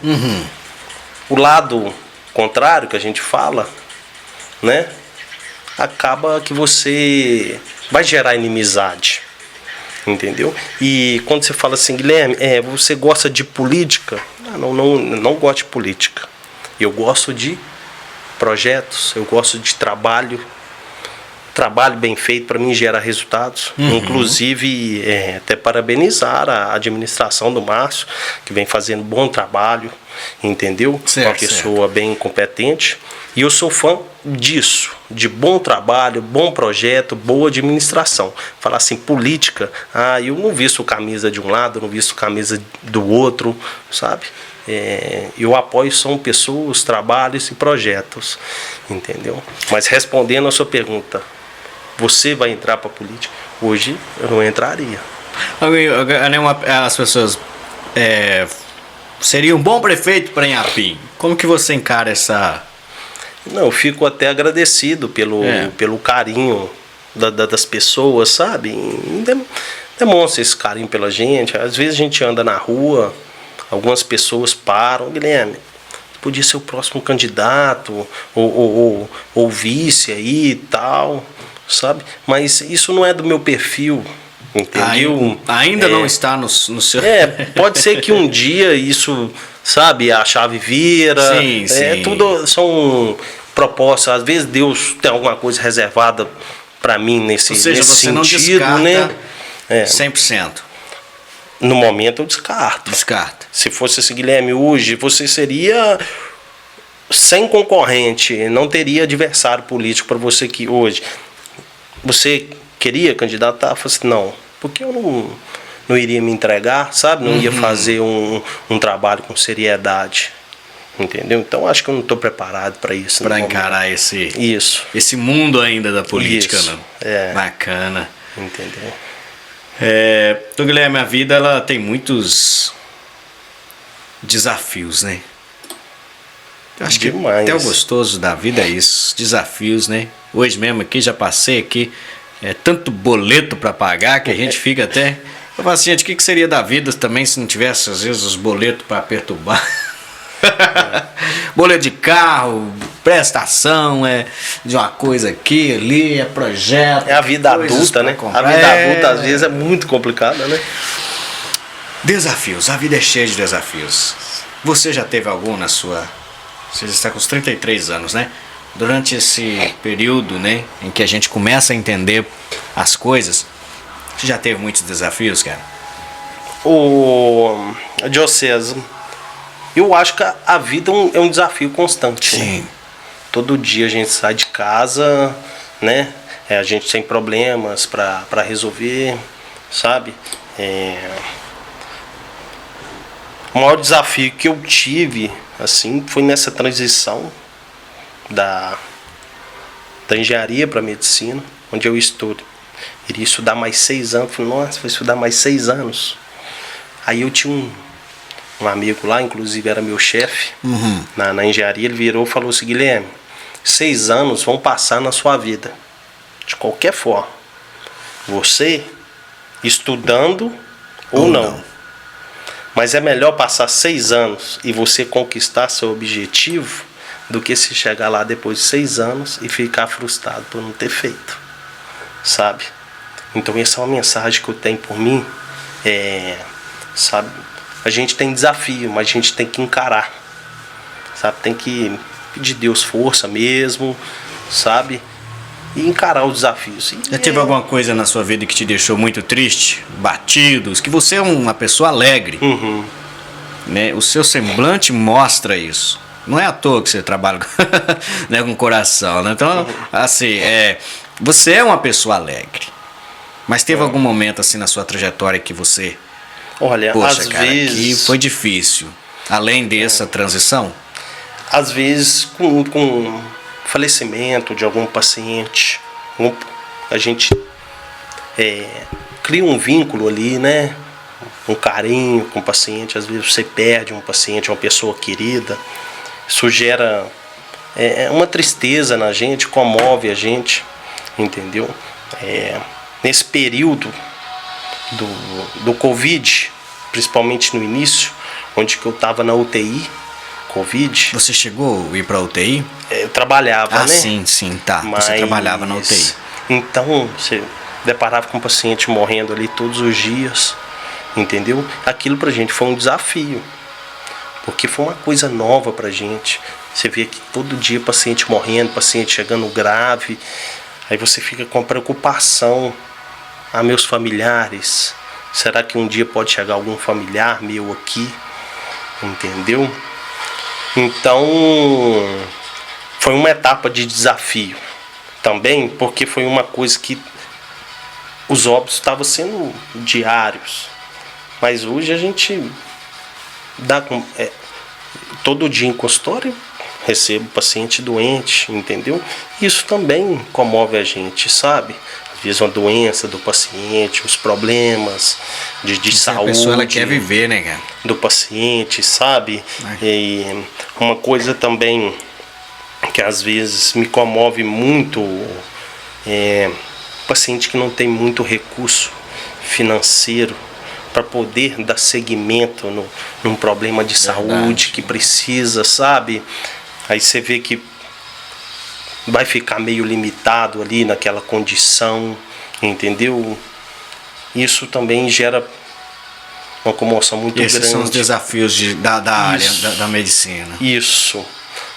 o lado contrário que a gente fala, né? Acaba que você vai gerar inimizade, entendeu? E quando você fala assim, Guilherme, você gosta de política? Não gosto de política. Eu gosto de projetos, eu gosto de trabalho. Trabalho bem feito para mim gera resultados. Inclusive, até parabenizar a administração do Márcio, que vem fazendo bom trabalho, entendeu? Uma pessoa bem competente. E eu sou fã disso, de bom trabalho, bom projeto, boa administração. Falar assim, política, eu não visto camisa de um lado, não visto camisa do outro, sabe? Eu apoio são pessoas, trabalhos e projetos, entendeu? Mas respondendo a sua pergunta, você vai entrar para a política? Hoje eu não entraria. As pessoas seria um bom prefeito para Inhapim. Como que você encara essa... Não, eu fico até agradecido pelo carinho das pessoas, sabe? Demonstra esse carinho pela gente. Às vezes a gente anda na rua, algumas pessoas param, Guilherme, podia ser o próximo candidato ou vice aí e tal, sabe? Mas isso não é do meu perfil, entendeu? Ainda não está no seu... Pode ser que um dia isso, sabe, a chave vira. Sim. Tudo são propostas. Às vezes Deus tem alguma coisa reservada para mim nesse você sentido, não descarta, né? 100%. No momento eu descarto. Se fosse esse Guilherme hoje, você seria sem concorrente, não teria adversário político para você que hoje. Você queria candidatar? Eu falei assim, não, porque eu não iria me entregar, sabe? Não ia fazer um trabalho com seriedade, entendeu? Então acho que eu não estou preparado para isso. Para encarar esse mundo ainda da política, isso. Não? Bacana. Entendeu? Então, Guilherme, a vida ela tem muitos desafios, né? Eu acho que até o gostoso da vida é isso, desafios, né? Hoje mesmo aqui, já passei aqui, tanto boleto para pagar que a gente fica até... Eu falo assim, gente, o que seria da vida também se não tivesse, às vezes, os boletos para perturbar? Boleto de carro, prestação, de uma coisa aqui, ali, projeto. É a vida adulta, né? A vida adulta, às vezes, é muito complicada, né? Desafios, a vida é cheia de desafios. Você já teve algum na sua... Você está com os 33 anos, né? Durante esse período, né, em que a gente começa a entender as coisas, você já teve muitos desafios, cara? Diocese, eu acho que a vida é um desafio constante. Sim. Né? Todo dia a gente sai de casa, né? A gente tem problemas para resolver, sabe? O maior desafio que eu tive, assim, foi nessa transição da engenharia para medicina, onde eu estudo. Iria estudar mais 6 anos. Falei, nossa, vou estudar mais 6 anos. Aí eu tinha um amigo lá, inclusive era meu chefe, na engenharia. Ele virou e falou assim, Guilherme, 6 anos vão passar na sua vida, de qualquer forma. Você estudando ou não. Mas é melhor passar 6 anos e você conquistar seu objetivo do que se chegar lá depois de 6 anos e ficar frustrado por não ter feito, sabe? Então essa é uma mensagem que eu tenho por mim, sabe? A gente tem desafio, mas a gente tem que encarar, sabe? Tem que pedir a Deus força mesmo, sabe? E encarar os desafios. Já teve alguma coisa na sua vida que te deixou muito triste, batidos, que você é uma pessoa alegre, né? O seu semblante mostra isso. Não é à toa que você trabalha né, com coração, né? Então, assim, você é uma pessoa alegre. Mas teve algum momento assim na sua trajetória que você Olha, Poxa, às cara, vezes... que foi difícil. Além dessa transição? Às vezes, com falecimento de algum paciente, a gente cria um vínculo ali, né? Um carinho com o paciente. Às vezes você perde um paciente, uma pessoa querida. Isso gera uma tristeza na gente, comove a gente, entendeu? Nesse período do Covid, principalmente no início, onde que eu estava na UTI, Covid. Você chegou a ir pra UTI? Eu trabalhava, né? Sim, tá. Você trabalhava na UTI. Então, você deparava com um paciente morrendo ali todos os dias, entendeu? Aquilo pra gente foi um desafio, porque foi uma coisa nova pra gente. Você vê que todo dia paciente morrendo, paciente chegando grave, aí você fica com a preocupação. Meus familiares, será que um dia pode chegar algum familiar meu aqui? Entendeu? Então, foi uma etapa de desafio também, porque foi uma coisa que os óbitos estavam sendo diários. Mas hoje a gente dá todo dia em consultório, recebo paciente doente, entendeu? Isso também comove a gente, sabe? Às vezes uma doença do paciente, os problemas de saúde. A pessoa ela quer viver, né, cara? Do paciente, sabe? E uma coisa também que às vezes me comove muito, paciente que não tem muito recurso financeiro para poder dar seguimento num problema de saúde que precisa, sabe? Aí você vê que vai ficar meio limitado ali naquela condição, entendeu? Isso também gera uma comoção muito grande. Esses são os desafios da área da medicina. Isso,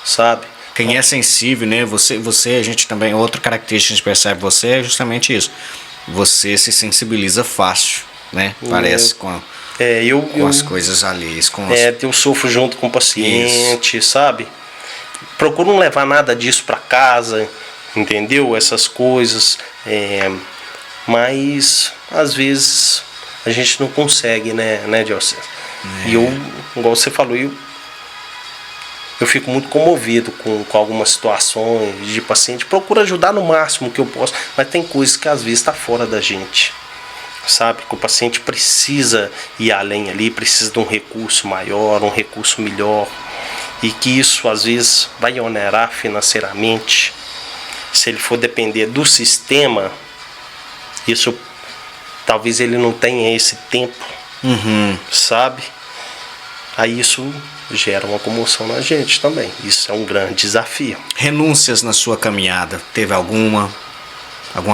sabe? Quem é sensível, né? Você, a gente também, outra característica que a gente percebe você é justamente isso. Você se sensibiliza fácil, né? Parece com as coisas alheias. Eu sofro junto com o paciente, isso. Sabe? Procuro não levar nada disso para casa, entendeu? Essas coisas. Mas, às vezes, a gente não consegue, né, Diocese? E eu, igual você falou, eu fico muito comovido com algumas situações de paciente. Procuro ajudar no máximo que eu posso, mas tem coisas que às vezes está fora da gente, sabe? Que o paciente precisa ir além ali, precisa de um recurso maior, um recurso melhor, e que isso às vezes vai onerar financeiramente. Se ele for depender do sistema, isso talvez ele não tenha esse tempo, sabe? Aí isso gera uma comoção na gente também. Isso é um grande desafio. Renúncias na sua caminhada, teve alguma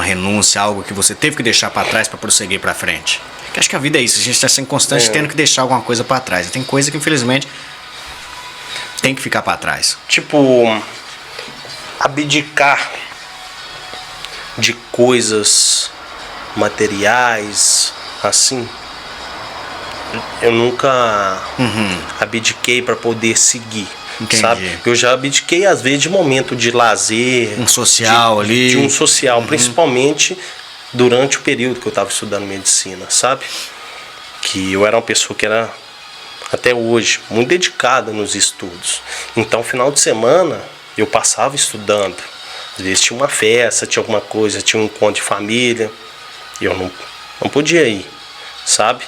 renúncia, algo que você teve que deixar para trás para prosseguir para frente? Porque acho que a vida é isso, a gente está sendo constante tendo que deixar alguma coisa para trás. Tem coisa que infelizmente tem que ficar para trás. Tipo, abdicar de coisas materiais, assim. Eu nunca abdiquei para poder seguir. Entendi. Sabe? Eu já abdiquei às vezes de momento de lazer, um social ali, de um social, principalmente durante o período que eu estava estudando medicina, sabe? Que eu era uma pessoa que era até hoje muito dedicada nos estudos. Então, final de semana eu passava estudando. Às vezes tinha uma festa, tinha alguma coisa, tinha um encontro de família, e eu não podia ir, sabe?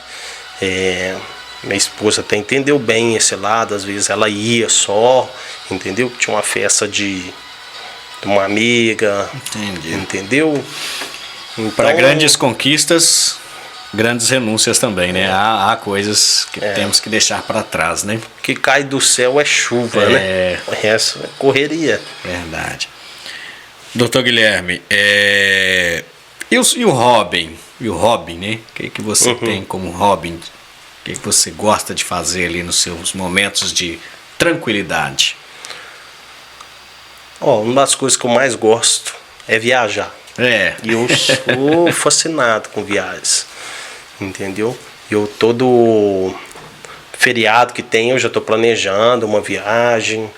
Minha esposa até entendeu bem esse lado. Às vezes ela ia só, entendeu? Tinha uma festa de uma amiga. Entendi. Entendeu? Então, para grandes conquistas, grandes renúncias também, né? Há coisas que temos que deixar para trás, né? O que cai do céu é chuva, né? O resto é correria. Verdade. Doutor Guilherme, e o Robin? E o hobby, né? O que você tem como hobby? O que você gosta de fazer ali nos seus momentos de tranquilidade? Uma das coisas que eu mais gosto é viajar. E eu sou fascinado com viagens, entendeu? Todo feriado que tem eu já estou planejando uma viagem.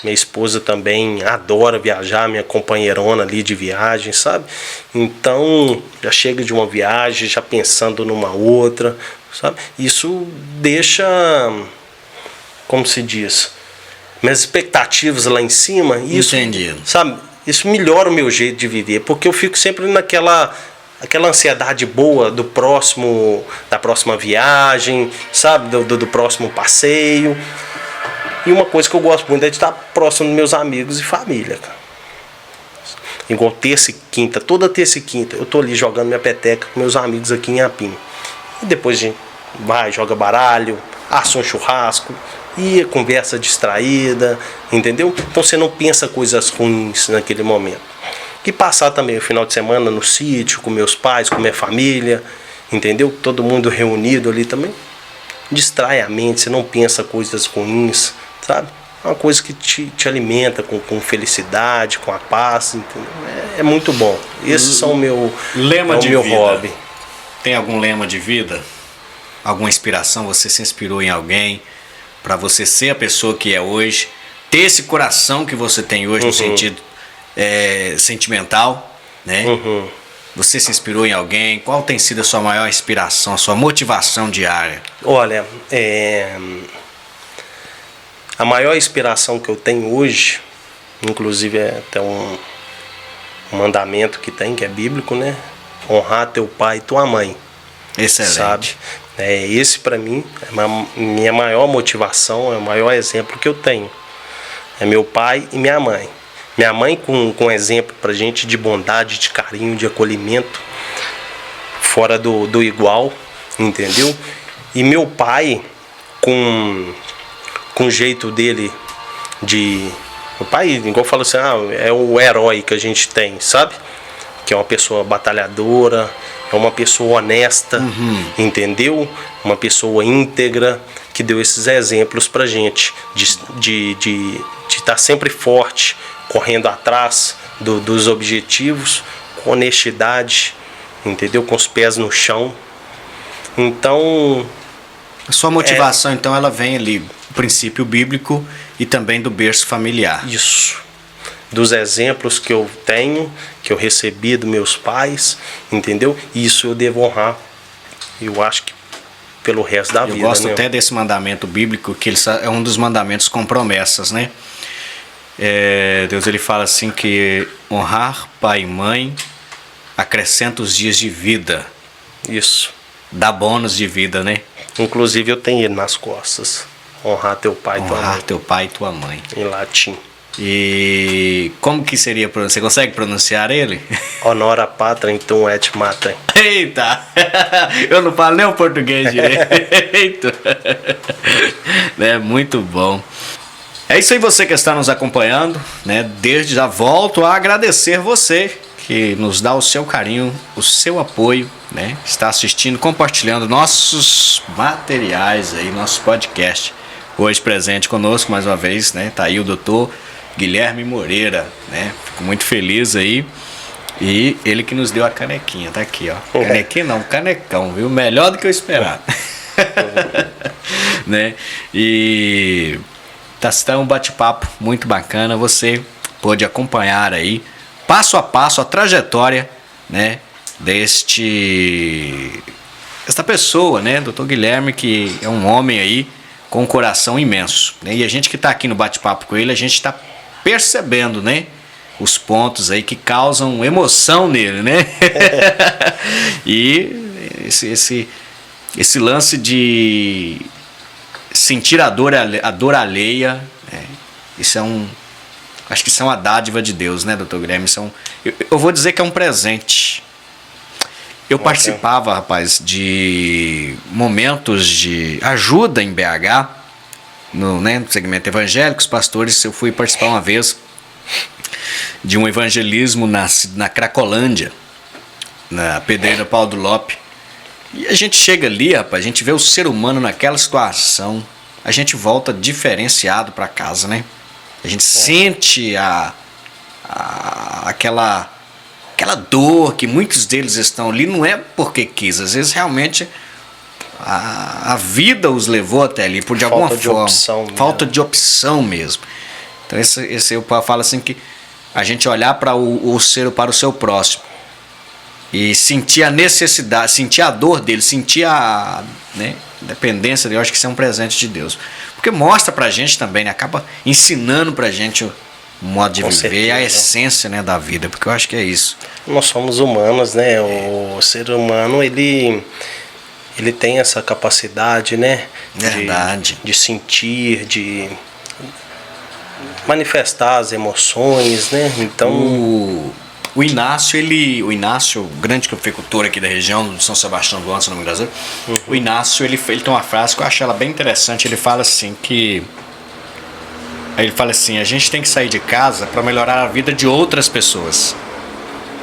Minha esposa também adora viajar, minha companheirona ali de viagem, sabe? Então, já chega de uma viagem, já pensando numa outra, sabe? Isso deixa, como se diz, minhas expectativas lá em cima. Isso, entendido. Sabe? Isso melhora o meu jeito de viver, porque eu fico sempre naquela ansiedade boa do próximo, da próxima viagem, sabe? Do próximo passeio. E uma coisa que eu gosto muito é de estar próximo dos meus amigos e família, cara. Igual terça e quinta, toda terça e quinta, eu tô ali jogando minha peteca com meus amigos aqui em Apim. E depois a gente vai, joga baralho, assa um churrasco, e conversa distraída, entendeu? Então você não pensa coisas ruins naquele momento. E passar também o final de semana no sítio, com meus pais, com minha família, entendeu? Todo mundo reunido ali também. Distrai a mente, você não pensa coisas ruins, sabe? É uma coisa que te alimenta com felicidade, com a paz, entendeu? É muito bom. Esses são o meu hobby. Tem algum lema de vida? Alguma inspiração? Você se inspirou em alguém para você ser a pessoa que é hoje? Ter esse coração que você tem hoje no sentido sentimental, né? Você se inspirou em alguém? Qual tem sido a sua maior inspiração, a sua motivação diária? Olha, a maior inspiração que eu tenho hoje, inclusive é até um mandamento que tem, que é bíblico, né? Honrar teu pai e tua mãe. Excelente. Sabe? Esse para mim é minha maior motivação, é o maior exemplo que eu tenho. É meu pai e minha mãe. Minha mãe com exemplo pra gente de bondade, de carinho, de acolhimento, fora do igual, entendeu? E meu pai com o jeito dele de... Meu pai, igual eu falo assim, é o herói que a gente tem, sabe? Que é uma pessoa batalhadora, é uma pessoa honesta, entendeu? Uma pessoa íntegra, que deu esses exemplos pra gente, de estar sempre forte, correndo atrás dos objetivos, com honestidade, entendeu? Com os pés no chão. Então... A sua motivação, então, ela vem ali do princípio bíblico e também do berço familiar. Isso. Dos exemplos que eu tenho, que eu recebi dos meus pais, entendeu? Isso eu devo honrar. Eu acho que pelo resto da vida. Eu gosto até desse mandamento bíblico, que ele é um dos mandamentos com promessas, né? Deus ele fala assim que honrar pai e mãe acrescenta os dias de vida. Isso. Dá bônus de vida, né? Inclusive eu tenho ele nas costas. Honrar teu pai e tua mãe. Honrar teu pai e tua mãe. Em latim. E como que seria? Você consegue pronunciar ele? Honora patrem tum et matrem. Eita! Eu não falo nem o português direito. É muito bom. É isso aí, você que está nos acompanhando, né? Desde já volto a agradecer você que nos dá o seu carinho, o seu apoio, né? Está assistindo, compartilhando nossos materiais aí, nosso podcast. Hoje presente conosco mais uma vez, né? Tá aí o doutor Guilherme Moreira, né? Fico muito feliz aí. E ele que nos deu a canequinha, tá aqui, ó. Canequinha não, canecão, viu? Melhor do que eu esperava. Né? E tá um bate-papo muito bacana. Você pode acompanhar aí, passo a passo, a trajetória, né? Desta pessoa, né? Dr. Guilherme, que é um homem aí com um coração imenso, né? E a gente que tá aqui no bate-papo com ele, a gente tá percebendo, né? Os pontos aí que causam emoção nele, né? E esse lance de sentir a dor alheia, isso acho que isso é uma dádiva de Deus, né, doutor Guilherme? Eu vou dizer que é um presente. Eu participava, rapaz, de momentos de ajuda em BH, no segmento evangélico, os pastores. Eu fui participar uma vez de um evangelismo na Cracolândia, na Pedreira Paulo do Lope. E a gente chega ali, rapaz, a gente vê o ser humano naquela situação, a gente volta diferenciado para casa, né? A gente sente aquela dor que muitos deles estão ali, não é porque quis, às vezes realmente a vida os levou até ali, por de alguma forma. Falta de opção mesmo. Então eu falo assim que a gente olhar para o seu próximo e sentir a necessidade, sentir a dor dele, sentir a, né, dependência dele. Eu acho que isso é um presente de Deus. Porque mostra pra gente também, né, acaba ensinando pra gente o modo de viver e a essência, né, da vida, porque eu acho que é isso. Nós somos humanos, né? O ser humano, ele tem essa capacidade, né? Verdade. De sentir, de manifestar as emoções, né? Então... O Inácio, o grande cafeicultor aqui da região, de São Sebastião do Alto, se não me engano, o Inácio, ele tem uma frase que eu acho ela bem interessante. Ele fala assim que... Ele fala assim, a gente tem que sair de casa para melhorar a vida de outras pessoas.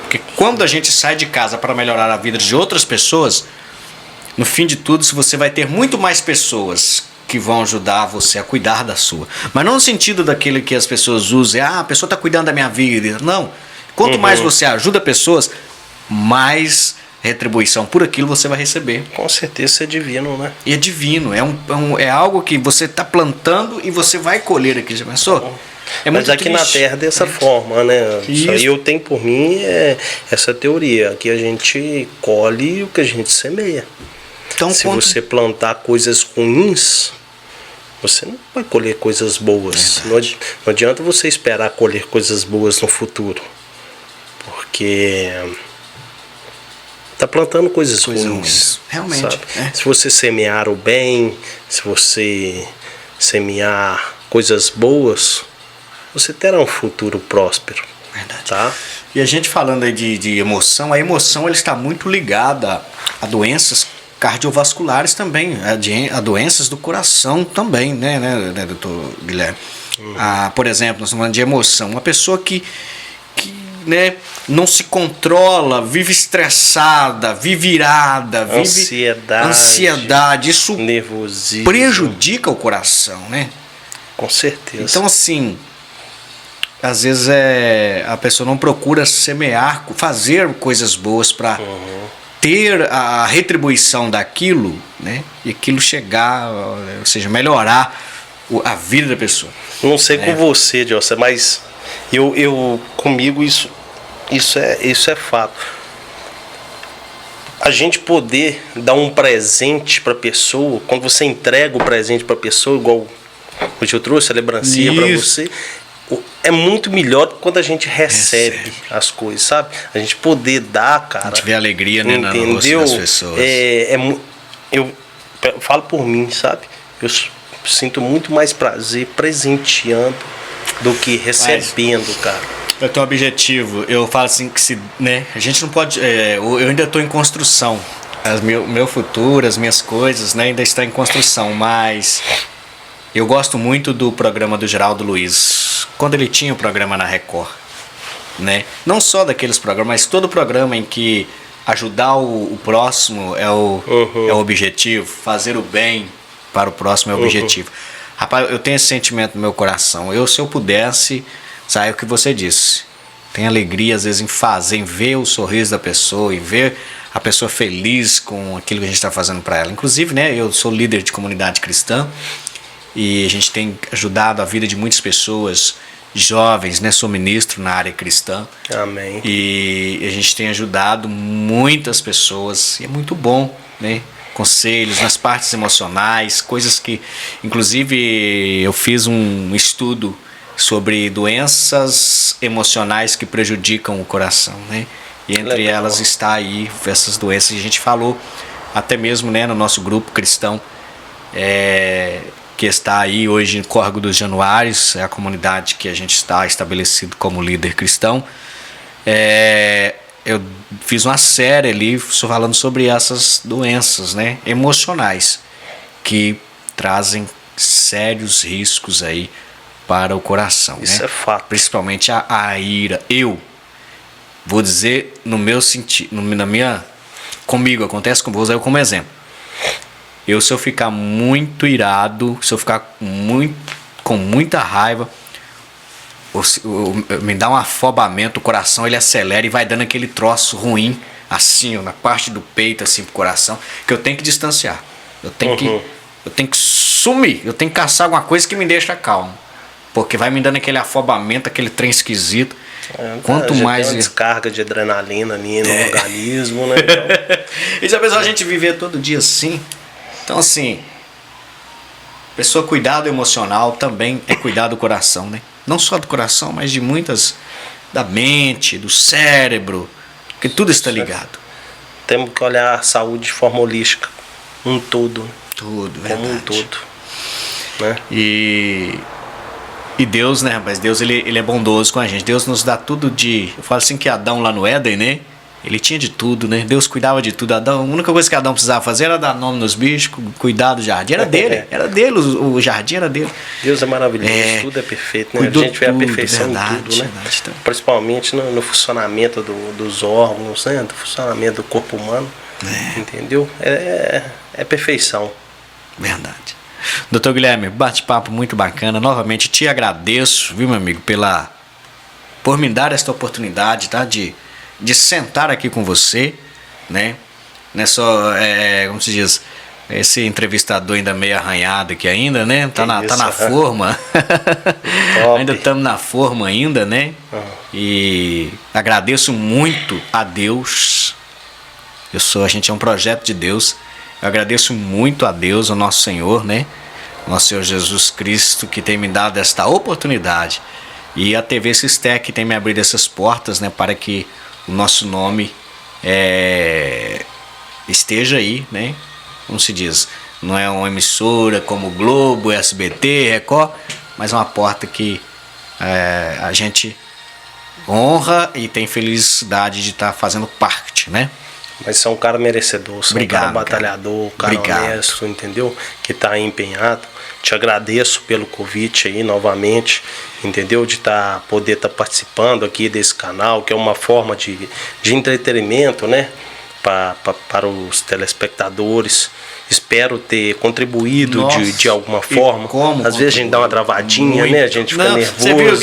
Porque quando a gente sai de casa para melhorar a vida de outras pessoas, no fim de tudo, você vai ter muito mais pessoas que vão ajudar você a cuidar da sua. Mas não no sentido daquele que as pessoas usam, a pessoa está cuidando da minha vida. Não. Quanto mais você ajuda pessoas, mais retribuição por aquilo você vai receber. Com certeza isso é divino, né? E é divino, é algo que você está plantando e você vai colher aqui, já pensou? É mas aqui triste. Na Terra dessa forma, né? Isso aí eu tenho por mim essa teoria, que a gente colhe o que a gente semeia. Então, se você plantar coisas ruins, você não vai colher coisas boas. Não adianta você esperar colher coisas boas no futuro. Porque tá plantando coisas ruins. Realmente. Se você semear o bem, se você semear coisas boas, você terá um futuro próspero. Verdade. Tá? E a gente falando aí de emoção, a emoção ela está muito ligada a doenças cardiovasculares também, a doenças do coração também, né, doutor Guilherme? Por exemplo, nós estamos falando de emoção. Uma pessoa que né, não se controla, vive estressada, vive irada, vive ansiedade, isso nervosismo, prejudica o coração, né? Com certeza. Então assim, às vezes a pessoa não procura semear, fazer coisas boas para ter a retribuição daquilo, né? E aquilo chegar, ou seja, melhorar a vida da pessoa. Não sei com você, Jossa, mas eu comigo isso é fato. A gente poder dar um presente para a pessoa, quando você entrega o presente para a pessoa, igual hoje eu trouxe a lembrancinha para você, é muito melhor quando a gente recebe as coisas, sabe? A gente poder dar, cara. A gente vê alegria, né, no rosto das pessoas. Eu falo por mim, sabe? Eu sinto muito mais prazer presenteando do que recebendo, cara. Eu tenho um objetivo, eu falo assim que né, a gente não pode, eu ainda estou em construção, meu futuro, as minhas coisas, né, ainda está em construção, mas eu gosto muito do programa do Geraldo Luiz, quando ele tinha o programa na Record, né, não só daqueles programas, mas todo programa em que ajudar o próximo é o objetivo, fazer o bem para o próximo é o objetivo. Rapaz, eu tenho esse sentimento no meu coração. Se eu pudesse, sabe o que você disse? Tem alegria, às vezes, em ver o sorriso da pessoa, em ver a pessoa feliz com aquilo que a gente está fazendo para ela. Inclusive, né, eu sou líder de comunidade cristã e a gente tem ajudado a vida de muitas pessoas, jovens, né? Sou ministro na área cristã. Amém. E a gente tem ajudado muitas pessoas e é muito bom, né? Conselhos nas partes emocionais, coisas que, inclusive, eu fiz um estudo sobre doenças emocionais que prejudicam o coração, né? E entre elas está aí essas doenças. E a gente falou até mesmo, né, no nosso grupo cristão, que está aí hoje em Córrego dos Januários, é a comunidade que a gente está estabelecido como líder cristão. Eu fiz uma série ali falando sobre essas doenças, né, emocionais que trazem sérios riscos aí para o coração. Isso, né? É fato. Principalmente a ira. Eu vou dizer no meu sentido, comigo acontece, vou usar eu como exemplo. Se eu ficar muito irado, se eu ficar com muita raiva, me dá um afobamento, o coração ele acelera e vai dando aquele troço ruim, assim, na parte do peito, assim, pro coração, que eu tenho que distanciar. Eu tenho que sumir, eu tenho que caçar alguma coisa que me deixa calmo. Porque vai me dando aquele afobamento, aquele trem esquisito. Quanto mais... Tem uma descarga de adrenalina ali no organismo, né? Então... E se a pessoa a gente viver todo dia assim, então assim, pessoa cuidado emocional também é cuidar do coração, né? Não só do coração, mas de muitas, da mente, do cérebro, porque tudo está ligado. Temos que olhar a saúde de forma holística, um todo. Tudo, como verdade. um todo. Né? E Deus, né, rapaz? Deus ele é bondoso com a gente. Deus nos dá tudo de... Eu falo assim que Adão lá no Éden, né? Ele tinha de tudo, né? Deus cuidava de tudo. Adão, a única coisa que Adão precisava fazer era dar nome nos bichos, cuidar do jardim. Era dele, o jardim era dele. Deus é maravilhoso, tudo é perfeito, né? A gente vê a perfeição em tudo, né? Verdade, então. Principalmente no funcionamento dos órgãos, né? Do funcionamento do corpo humano. Entendeu? É perfeição. Verdade. Doutor Guilherme, bate-papo muito bacana. Novamente te agradeço, viu, meu amigo, por me dar esta oportunidade, tá? De sentar aqui com você, né? Não é só, como se diz, esse entrevistador ainda meio arranhado aqui ainda, né? Tá na forma. Ainda estamos na forma ainda, né? E agradeço muito a Deus. A gente é um projeto de Deus. Eu agradeço muito a Deus, ao nosso Senhor, né? Nosso Senhor Jesus Cristo, que tem me dado esta oportunidade. E a TV Sistec tem me abrido essas portas, né? Para que o nosso nome esteja aí, né? Como se diz, não é uma emissora como Globo, SBT, Record, mas é uma porta que a gente honra e tem felicidade de estar fazendo parte, né? Mas você é um cara merecedor, você é um cara batalhador, um cara honesto, entendeu? Que está empenhado. Te agradeço pelo convite aí novamente, entendeu? De poder estar participando aqui desse canal, que é uma forma de entretenimento, né? Para os telespectadores. Espero ter contribuído de alguma forma. Às vezes a gente dá uma travadinha, muito, né? A gente fica nervoso. Você viu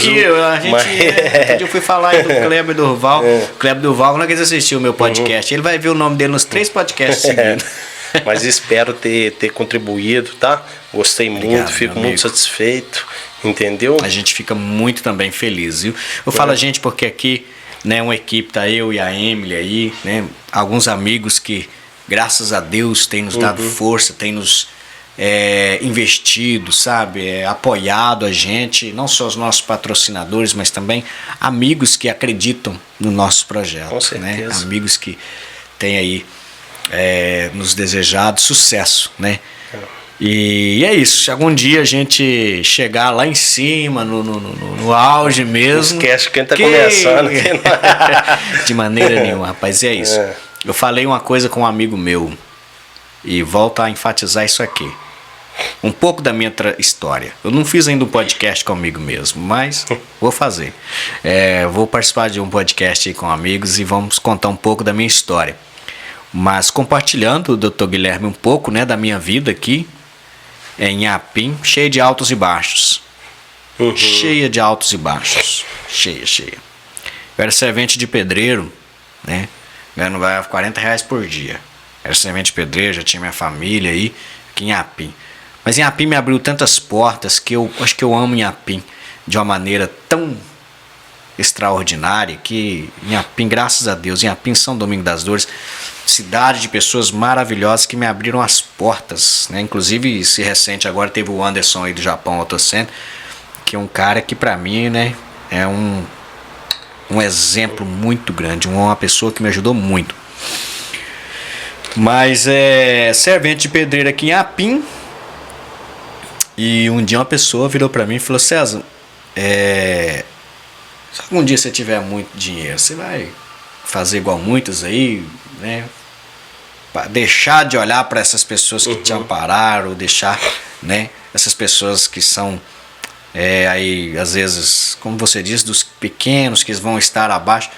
que eu fui falar aí do Kleber Durval. Kleber Durval, não quer assistir o meu podcast. Ele vai ver o nome dele nos 3 podcasts seguidos. Mas espero ter contribuído, tá? Gostei muito, fico muito satisfeito, entendeu? A gente fica muito também feliz, viu? Eu falo a gente porque aqui, né, uma equipe, tá eu e a Emily aí, né? Alguns amigos que, graças a Deus, têm nos dado força, têm nos investido, sabe? Apoiado a gente, não só os nossos patrocinadores, mas também amigos que acreditam no nosso projeto. Com certeza. Né? Amigos que têm aí nos desejado sucesso, né? E é isso. Se algum dia a gente chegar lá em cima, no auge mesmo... Não esquece quem tá começando. De maneira nenhuma, rapaz. É isso. Eu falei uma coisa com um amigo meu e volto a enfatizar isso aqui. Um pouco da minha história. Eu não fiz ainda um podcast comigo mesmo, mas vou fazer. Vou participar de um podcast aí com amigos e vamos contar um pouco da minha história. Mas compartilhando, Dr. Guilherme, um pouco, né, da minha vida aqui em Inhapim, cheia de altos e baixos. Cheia de altos e baixos. Cheia. Eu era servente de pedreiro, né? Ganhando R$40 por dia. Era servente de pedreiro, já tinha minha família aí, aqui em Inhapim. Mas Inhapim me abriu tantas portas que eu acho que eu amo Inhapim de uma maneira tão extraordinária que Inhapim, graças a Deus, Inhapim, São Domingos das Dores, cidade de pessoas maravilhosas que me abriram as portas, né? Inclusive, esse recente agora teve o Anderson aí do Japão Auto Center, que é um cara que para mim, né, é um exemplo muito grande, uma pessoa que me ajudou muito. Mas servente de pedreiro aqui em Inhapim, e um dia uma pessoa virou para mim e falou: César, se algum dia você tiver muito dinheiro, você vai fazer igual muitos aí, né? Deixar de olhar para essas pessoas que te ampararam, deixar, né, essas pessoas que são aí, às vezes, como você disse, dos pequenos que vão estar abaixo.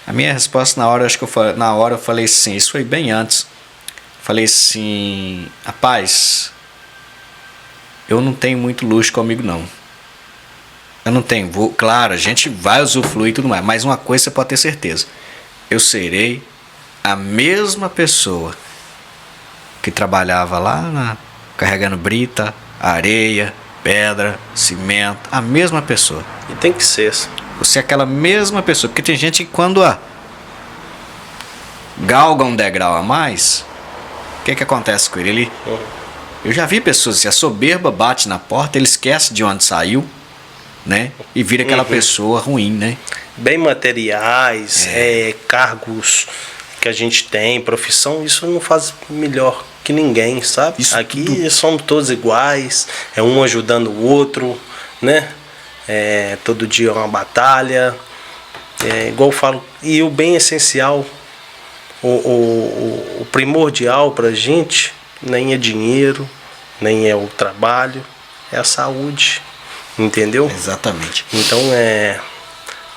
A minha resposta na hora, eu falei assim, isso foi bem antes. Falei assim: rapaz, eu não tenho muito luxo comigo não. Eu não tenho, claro, a gente vai usufruir e tudo mais, mas uma coisa você pode ter certeza: eu serei a mesma pessoa que trabalhava lá carregando brita, areia, pedra, cimento, a mesma pessoa. E tem que ser. Você é aquela mesma pessoa. Porque tem gente que quando galga um degrau a mais, o que acontece com ele? Eu já vi pessoas assim, a soberba bate na porta, ele esquece de onde saiu, né? E vira aquela pessoa ruim, né? Bem materiais, cargos que a gente tem, profissão, isso não faz melhor que ninguém, sabe? Isso aqui tudo. somos todos iguais, é um ajudando o outro, né? Todo dia é uma batalha, igual eu falo, e o bem essencial, o primordial pra gente nem é dinheiro, nem é o trabalho, é a saúde, entendeu? Exatamente. Então é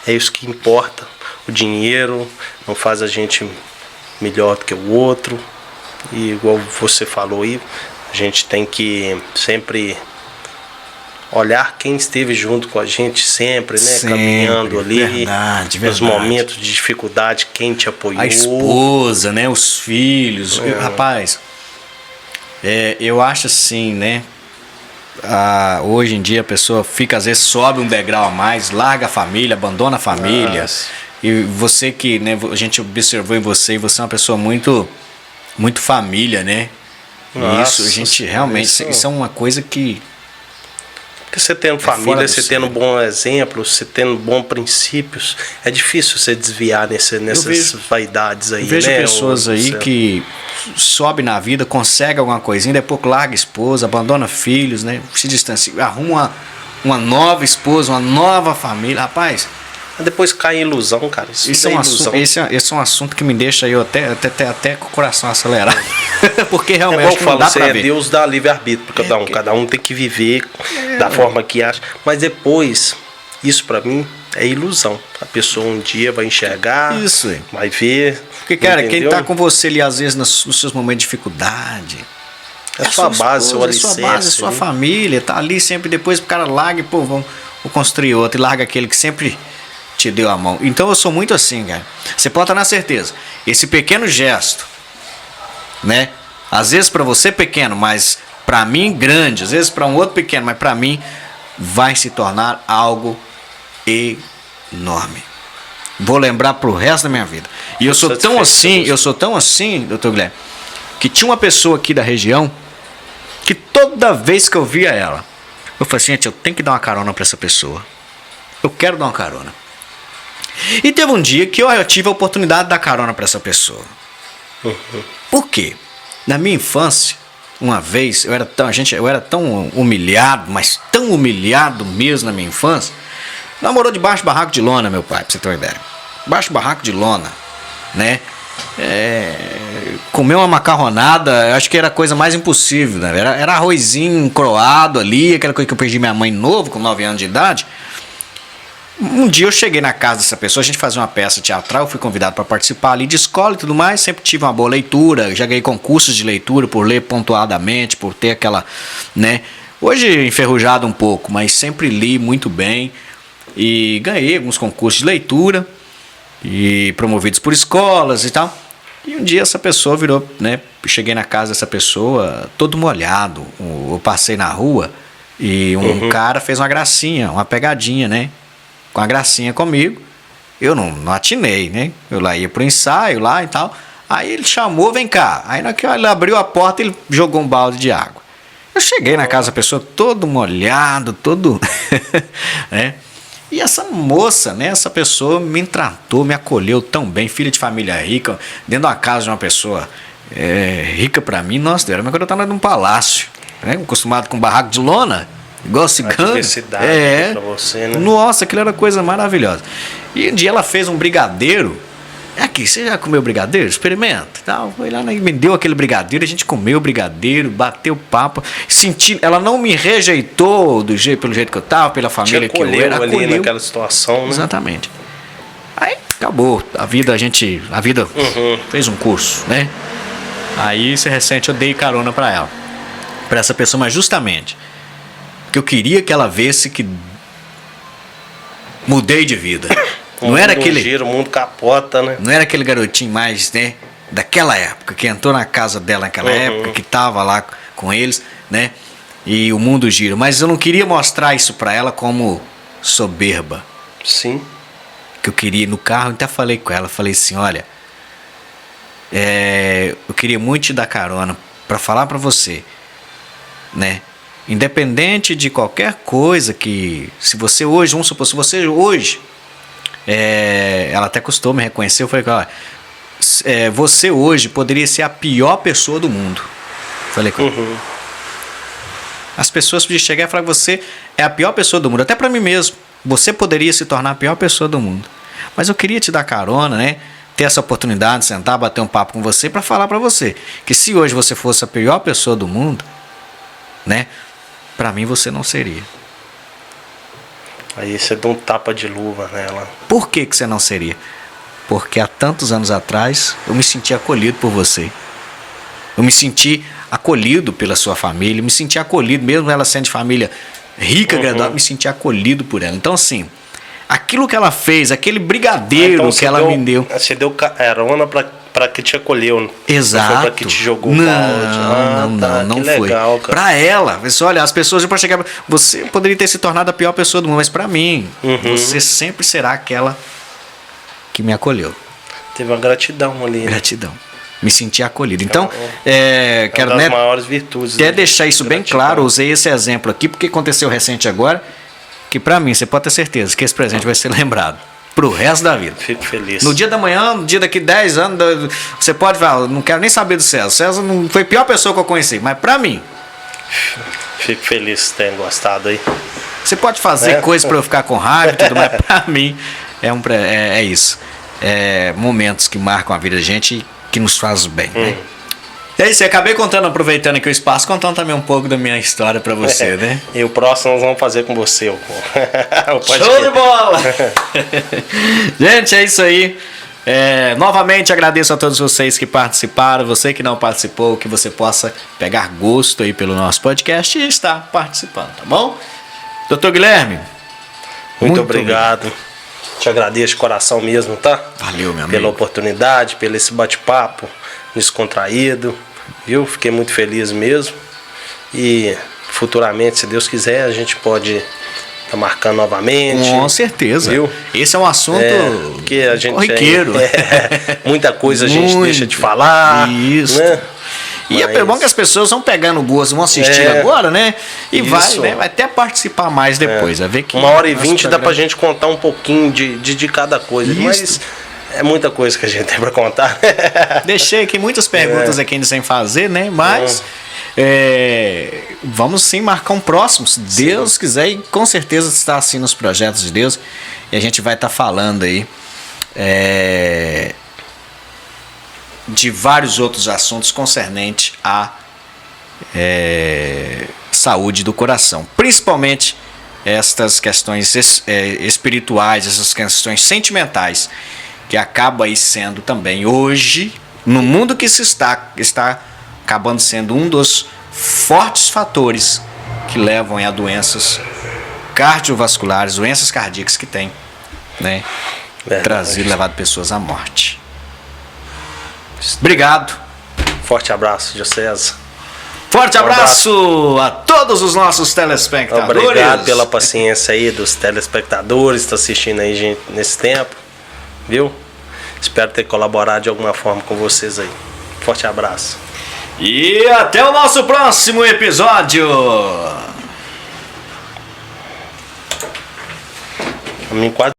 isso que importa. O dinheiro não faz a gente melhor do que o outro. E igual você falou aí, a gente tem que sempre olhar quem esteve junto com a gente sempre, né? Sempre, caminhando ali. Verdade. Nos momentos de dificuldade, quem te apoiou. A esposa, né? Os filhos. Rapaz, eu acho assim, né? Hoje em dia a pessoa fica, às vezes sobe um degrau a mais, larga a família, abandona a família. Nossa. E você que, né, a gente observou em você, e você é uma pessoa muito família, né? E Nossa, isso, a gente realmente, isso é uma coisa que... Porque você tendo família, você tendo bom exemplo, você tendo bons princípios, é difícil você desviar nessas vaidades aí, eu vejo né? pessoas aí que sobe na vida, consegue alguma coisinha, depois larga a esposa, abandona filhos, né? Se distancia, arruma uma nova esposa, uma nova família. Rapaz, depois cai em ilusão, cara. Isso é ilusão. Esse é um assunto que me deixa eu até com o coração acelerado. Porque realmente igual eu não falo, dá pra ver. Deus dá livre-arbítrio para cada um. Cada um tem que viver da forma que acha. Mas depois, isso pra mim é ilusão. A pessoa um dia vai enxergar, Isso, vai ver. Porque, cara, entendeu? quem tá com você ali, às vezes, nos seus momentos de dificuldade... É a sua base, seu alicerce. É a sua família, tá ali sempre. Depois o cara larga e, pô, vou construir outro. E larga aquele que sempre te deu a mão. Então eu sou muito assim, cara. Você pode estar na certeza. Esse pequeno gesto, né? Às vezes pra você pequeno, mas pra mim grande. Às vezes pra um outro pequeno, mas pra mim vai se tornar algo enorme. Vou lembrar pro resto da minha vida. E eu sou tão assim, doutor Guilherme, que tinha uma pessoa aqui da região que toda vez que eu via ela, eu falei assim, gente, eu tenho que dar uma carona pra essa pessoa. Eu quero dar uma carona. E teve um dia que eu tive a oportunidade de dar carona pra essa pessoa. Por quê? Na minha infância, uma vez, eu era tão humilhado, mas tão humilhado mesmo na minha infância. Namorou debaixo do barraco de lona, meu pai, pra você ter uma ideia. Debaixo do barraco de lona, né? Comer uma macarronada, acho que era a coisa mais impossível, né? Era arrozinho croado ali, aquela coisa que eu perdi minha mãe novo, com 9 anos de idade. Um dia eu cheguei na casa dessa pessoa, a gente fazia uma peça teatral, eu fui convidado para participar ali de escola e tudo mais, sempre tive uma boa leitura, já ganhei concursos de leitura por ler pontuadamente, por ter aquela, né? Hoje enferrujado um pouco, mas sempre li muito bem e ganhei alguns concursos de leitura e promovidos por escolas e tal. E um dia essa pessoa virou, né? Cheguei na casa dessa pessoa todo molhado, eu passei na rua e um cara fez uma gracinha, uma pegadinha, né? Com a gracinha comigo, eu não atinei, né? Eu lá ia pro ensaio lá e tal. Aí ele chamou, vem cá. Aí na que ele abriu a porta, ele jogou um balde de água. Eu cheguei na casa da pessoa todo molhado, todo, né? E essa moça, né? Essa pessoa me tratou, me acolheu tão bem, filha de família rica, dentro de uma casa de uma pessoa rica pra mim. Nossa, era quando eu tava num palácio, né? Acostumado com barraco de lona. Igual cigano. Diversidade pra você, né? Nossa, aquilo era coisa maravilhosa. E um dia ela fez um brigadeiro. Aqui, você já comeu brigadeiro? Experimenta. Tal. Foi lá, me deu aquele brigadeiro, a gente comeu o brigadeiro, bateu papo. Ela não me rejeitou pelo jeito que eu tava, pela família que eu era. Ali naquela situação, né? Exatamente. Aí acabou. A vida fez um curso, né? Aí, recente, eu dei carona pra ela. Pra essa pessoa, mas justamente que eu queria que ela visse que mudei de vida. Não era aquele giro, o mundo capota, né? Não era aquele garotinho mais, né, daquela época, que entrou na casa dela naquela época, que tava lá com eles, né? E o mundo gira. Mas eu não queria mostrar isso pra ela como soberba. Sim. Que eu queria ir no carro, até falei com ela, falei assim, olha, eu queria muito te dar carona para falar para você, né? Independente de qualquer coisa que, se você hoje, vamos supor, se você hoje, ela até custou me reconhecer, eu falei, olha, você hoje poderia ser a pior pessoa do mundo. Falei com ela. As pessoas podiam chegar e falar que você é a pior pessoa do mundo, até para mim mesmo. Você poderia se tornar a pior pessoa do mundo. Mas eu queria te dar carona, né? Ter essa oportunidade de sentar, bater um papo com você para falar para você que se hoje você fosse a pior pessoa do mundo, né? Para mim você não seria. Aí você dá um tapa de luva nela. Por que você não seria? Porque há tantos anos atrás eu me senti acolhido por você. Eu me senti acolhido pela sua família, me senti acolhido, mesmo ela sendo de família rica, agradável, me senti acolhido por ela. Então, assim, aquilo que ela fez, aquele brigadeiro então, que ela me deu. Você deu carona para que te acolheu. Exato. Não foi para que te jogou não, balde. Não foi. Legal, cara. Pra ela, olha, as pessoas para chegar, você poderia ter se tornado a pior pessoa do mundo, mas pra mim, você sempre será aquela que me acolheu. Teve uma gratidão ali. Gratidão. Me senti acolhido. Então, quero, das maiores virtudes. Quer deixar isso bem claro, usei esse exemplo aqui, porque aconteceu recente agora, que pra mim, você pode ter certeza que esse presente vai ser lembrado pro resto da vida. Fico feliz. No dia da manhã, no dia daqui 10 anos, você pode falar, não quero nem saber do César. César não foi a pior pessoa que eu conheci, mas pra mim. Fico feliz que tenham gostado aí. Você pode fazer coisas pra eu ficar com raiva e tudo, mas pra mim é isso. Momentos que marcam a vida da gente, que nos faz bem, né? É isso, eu acabei contando, aproveitando aqui o espaço, contando também um pouco da minha história pra você, né? E o próximo nós vamos fazer com você. Show de bola! Gente, é isso aí. Novamente agradeço a todos vocês que participaram, você que não participou, que você possa pegar gosto aí pelo nosso podcast e estar participando, tá bom? Doutor Guilherme, muito obrigado. Te agradeço de coração mesmo, tá? Valeu, meu amigo. Pela oportunidade, pelo esse bate-papo descontraído, viu? Fiquei muito feliz mesmo. E futuramente, se Deus quiser, a gente pode estar marcando novamente. Com certeza. Viu? Esse é um assunto que a gente corriqueiro. Muita coisa a gente deixa de falar. Isso. Né? E é bom que as pessoas vão pegando o gosto, vão assistir agora, né? E vai até participar mais depois. Vai ver que 1h20 dá pra gente contar um pouquinho de cada coisa. Isso. Mas é muita coisa que a gente tem pra contar. Deixei aqui muitas perguntas aqui ainda sem fazer, né? Mas vamos sim marcar um próximo, se Deus quiser. E com certeza está assim nos projetos de Deus. E a gente vai estar falando aí de vários outros assuntos concernentes à saúde do coração, principalmente estas questões espirituais, essas questões sentimentais, que acaba aí sendo também hoje, no mundo que se está acabando sendo um dos fortes fatores que levam a doenças cardiovasculares, doenças cardíacas que tem, né, levado pessoas à morte. Obrigado. Forte abraço, José. Forte abraço a todos os nossos telespectadores. Obrigado pela paciência aí dos telespectadores que estão assistindo aí, gente, nesse tempo. Viu? Espero ter colaborado de alguma forma com vocês aí. Forte abraço. E até o nosso próximo episódio. A mim quase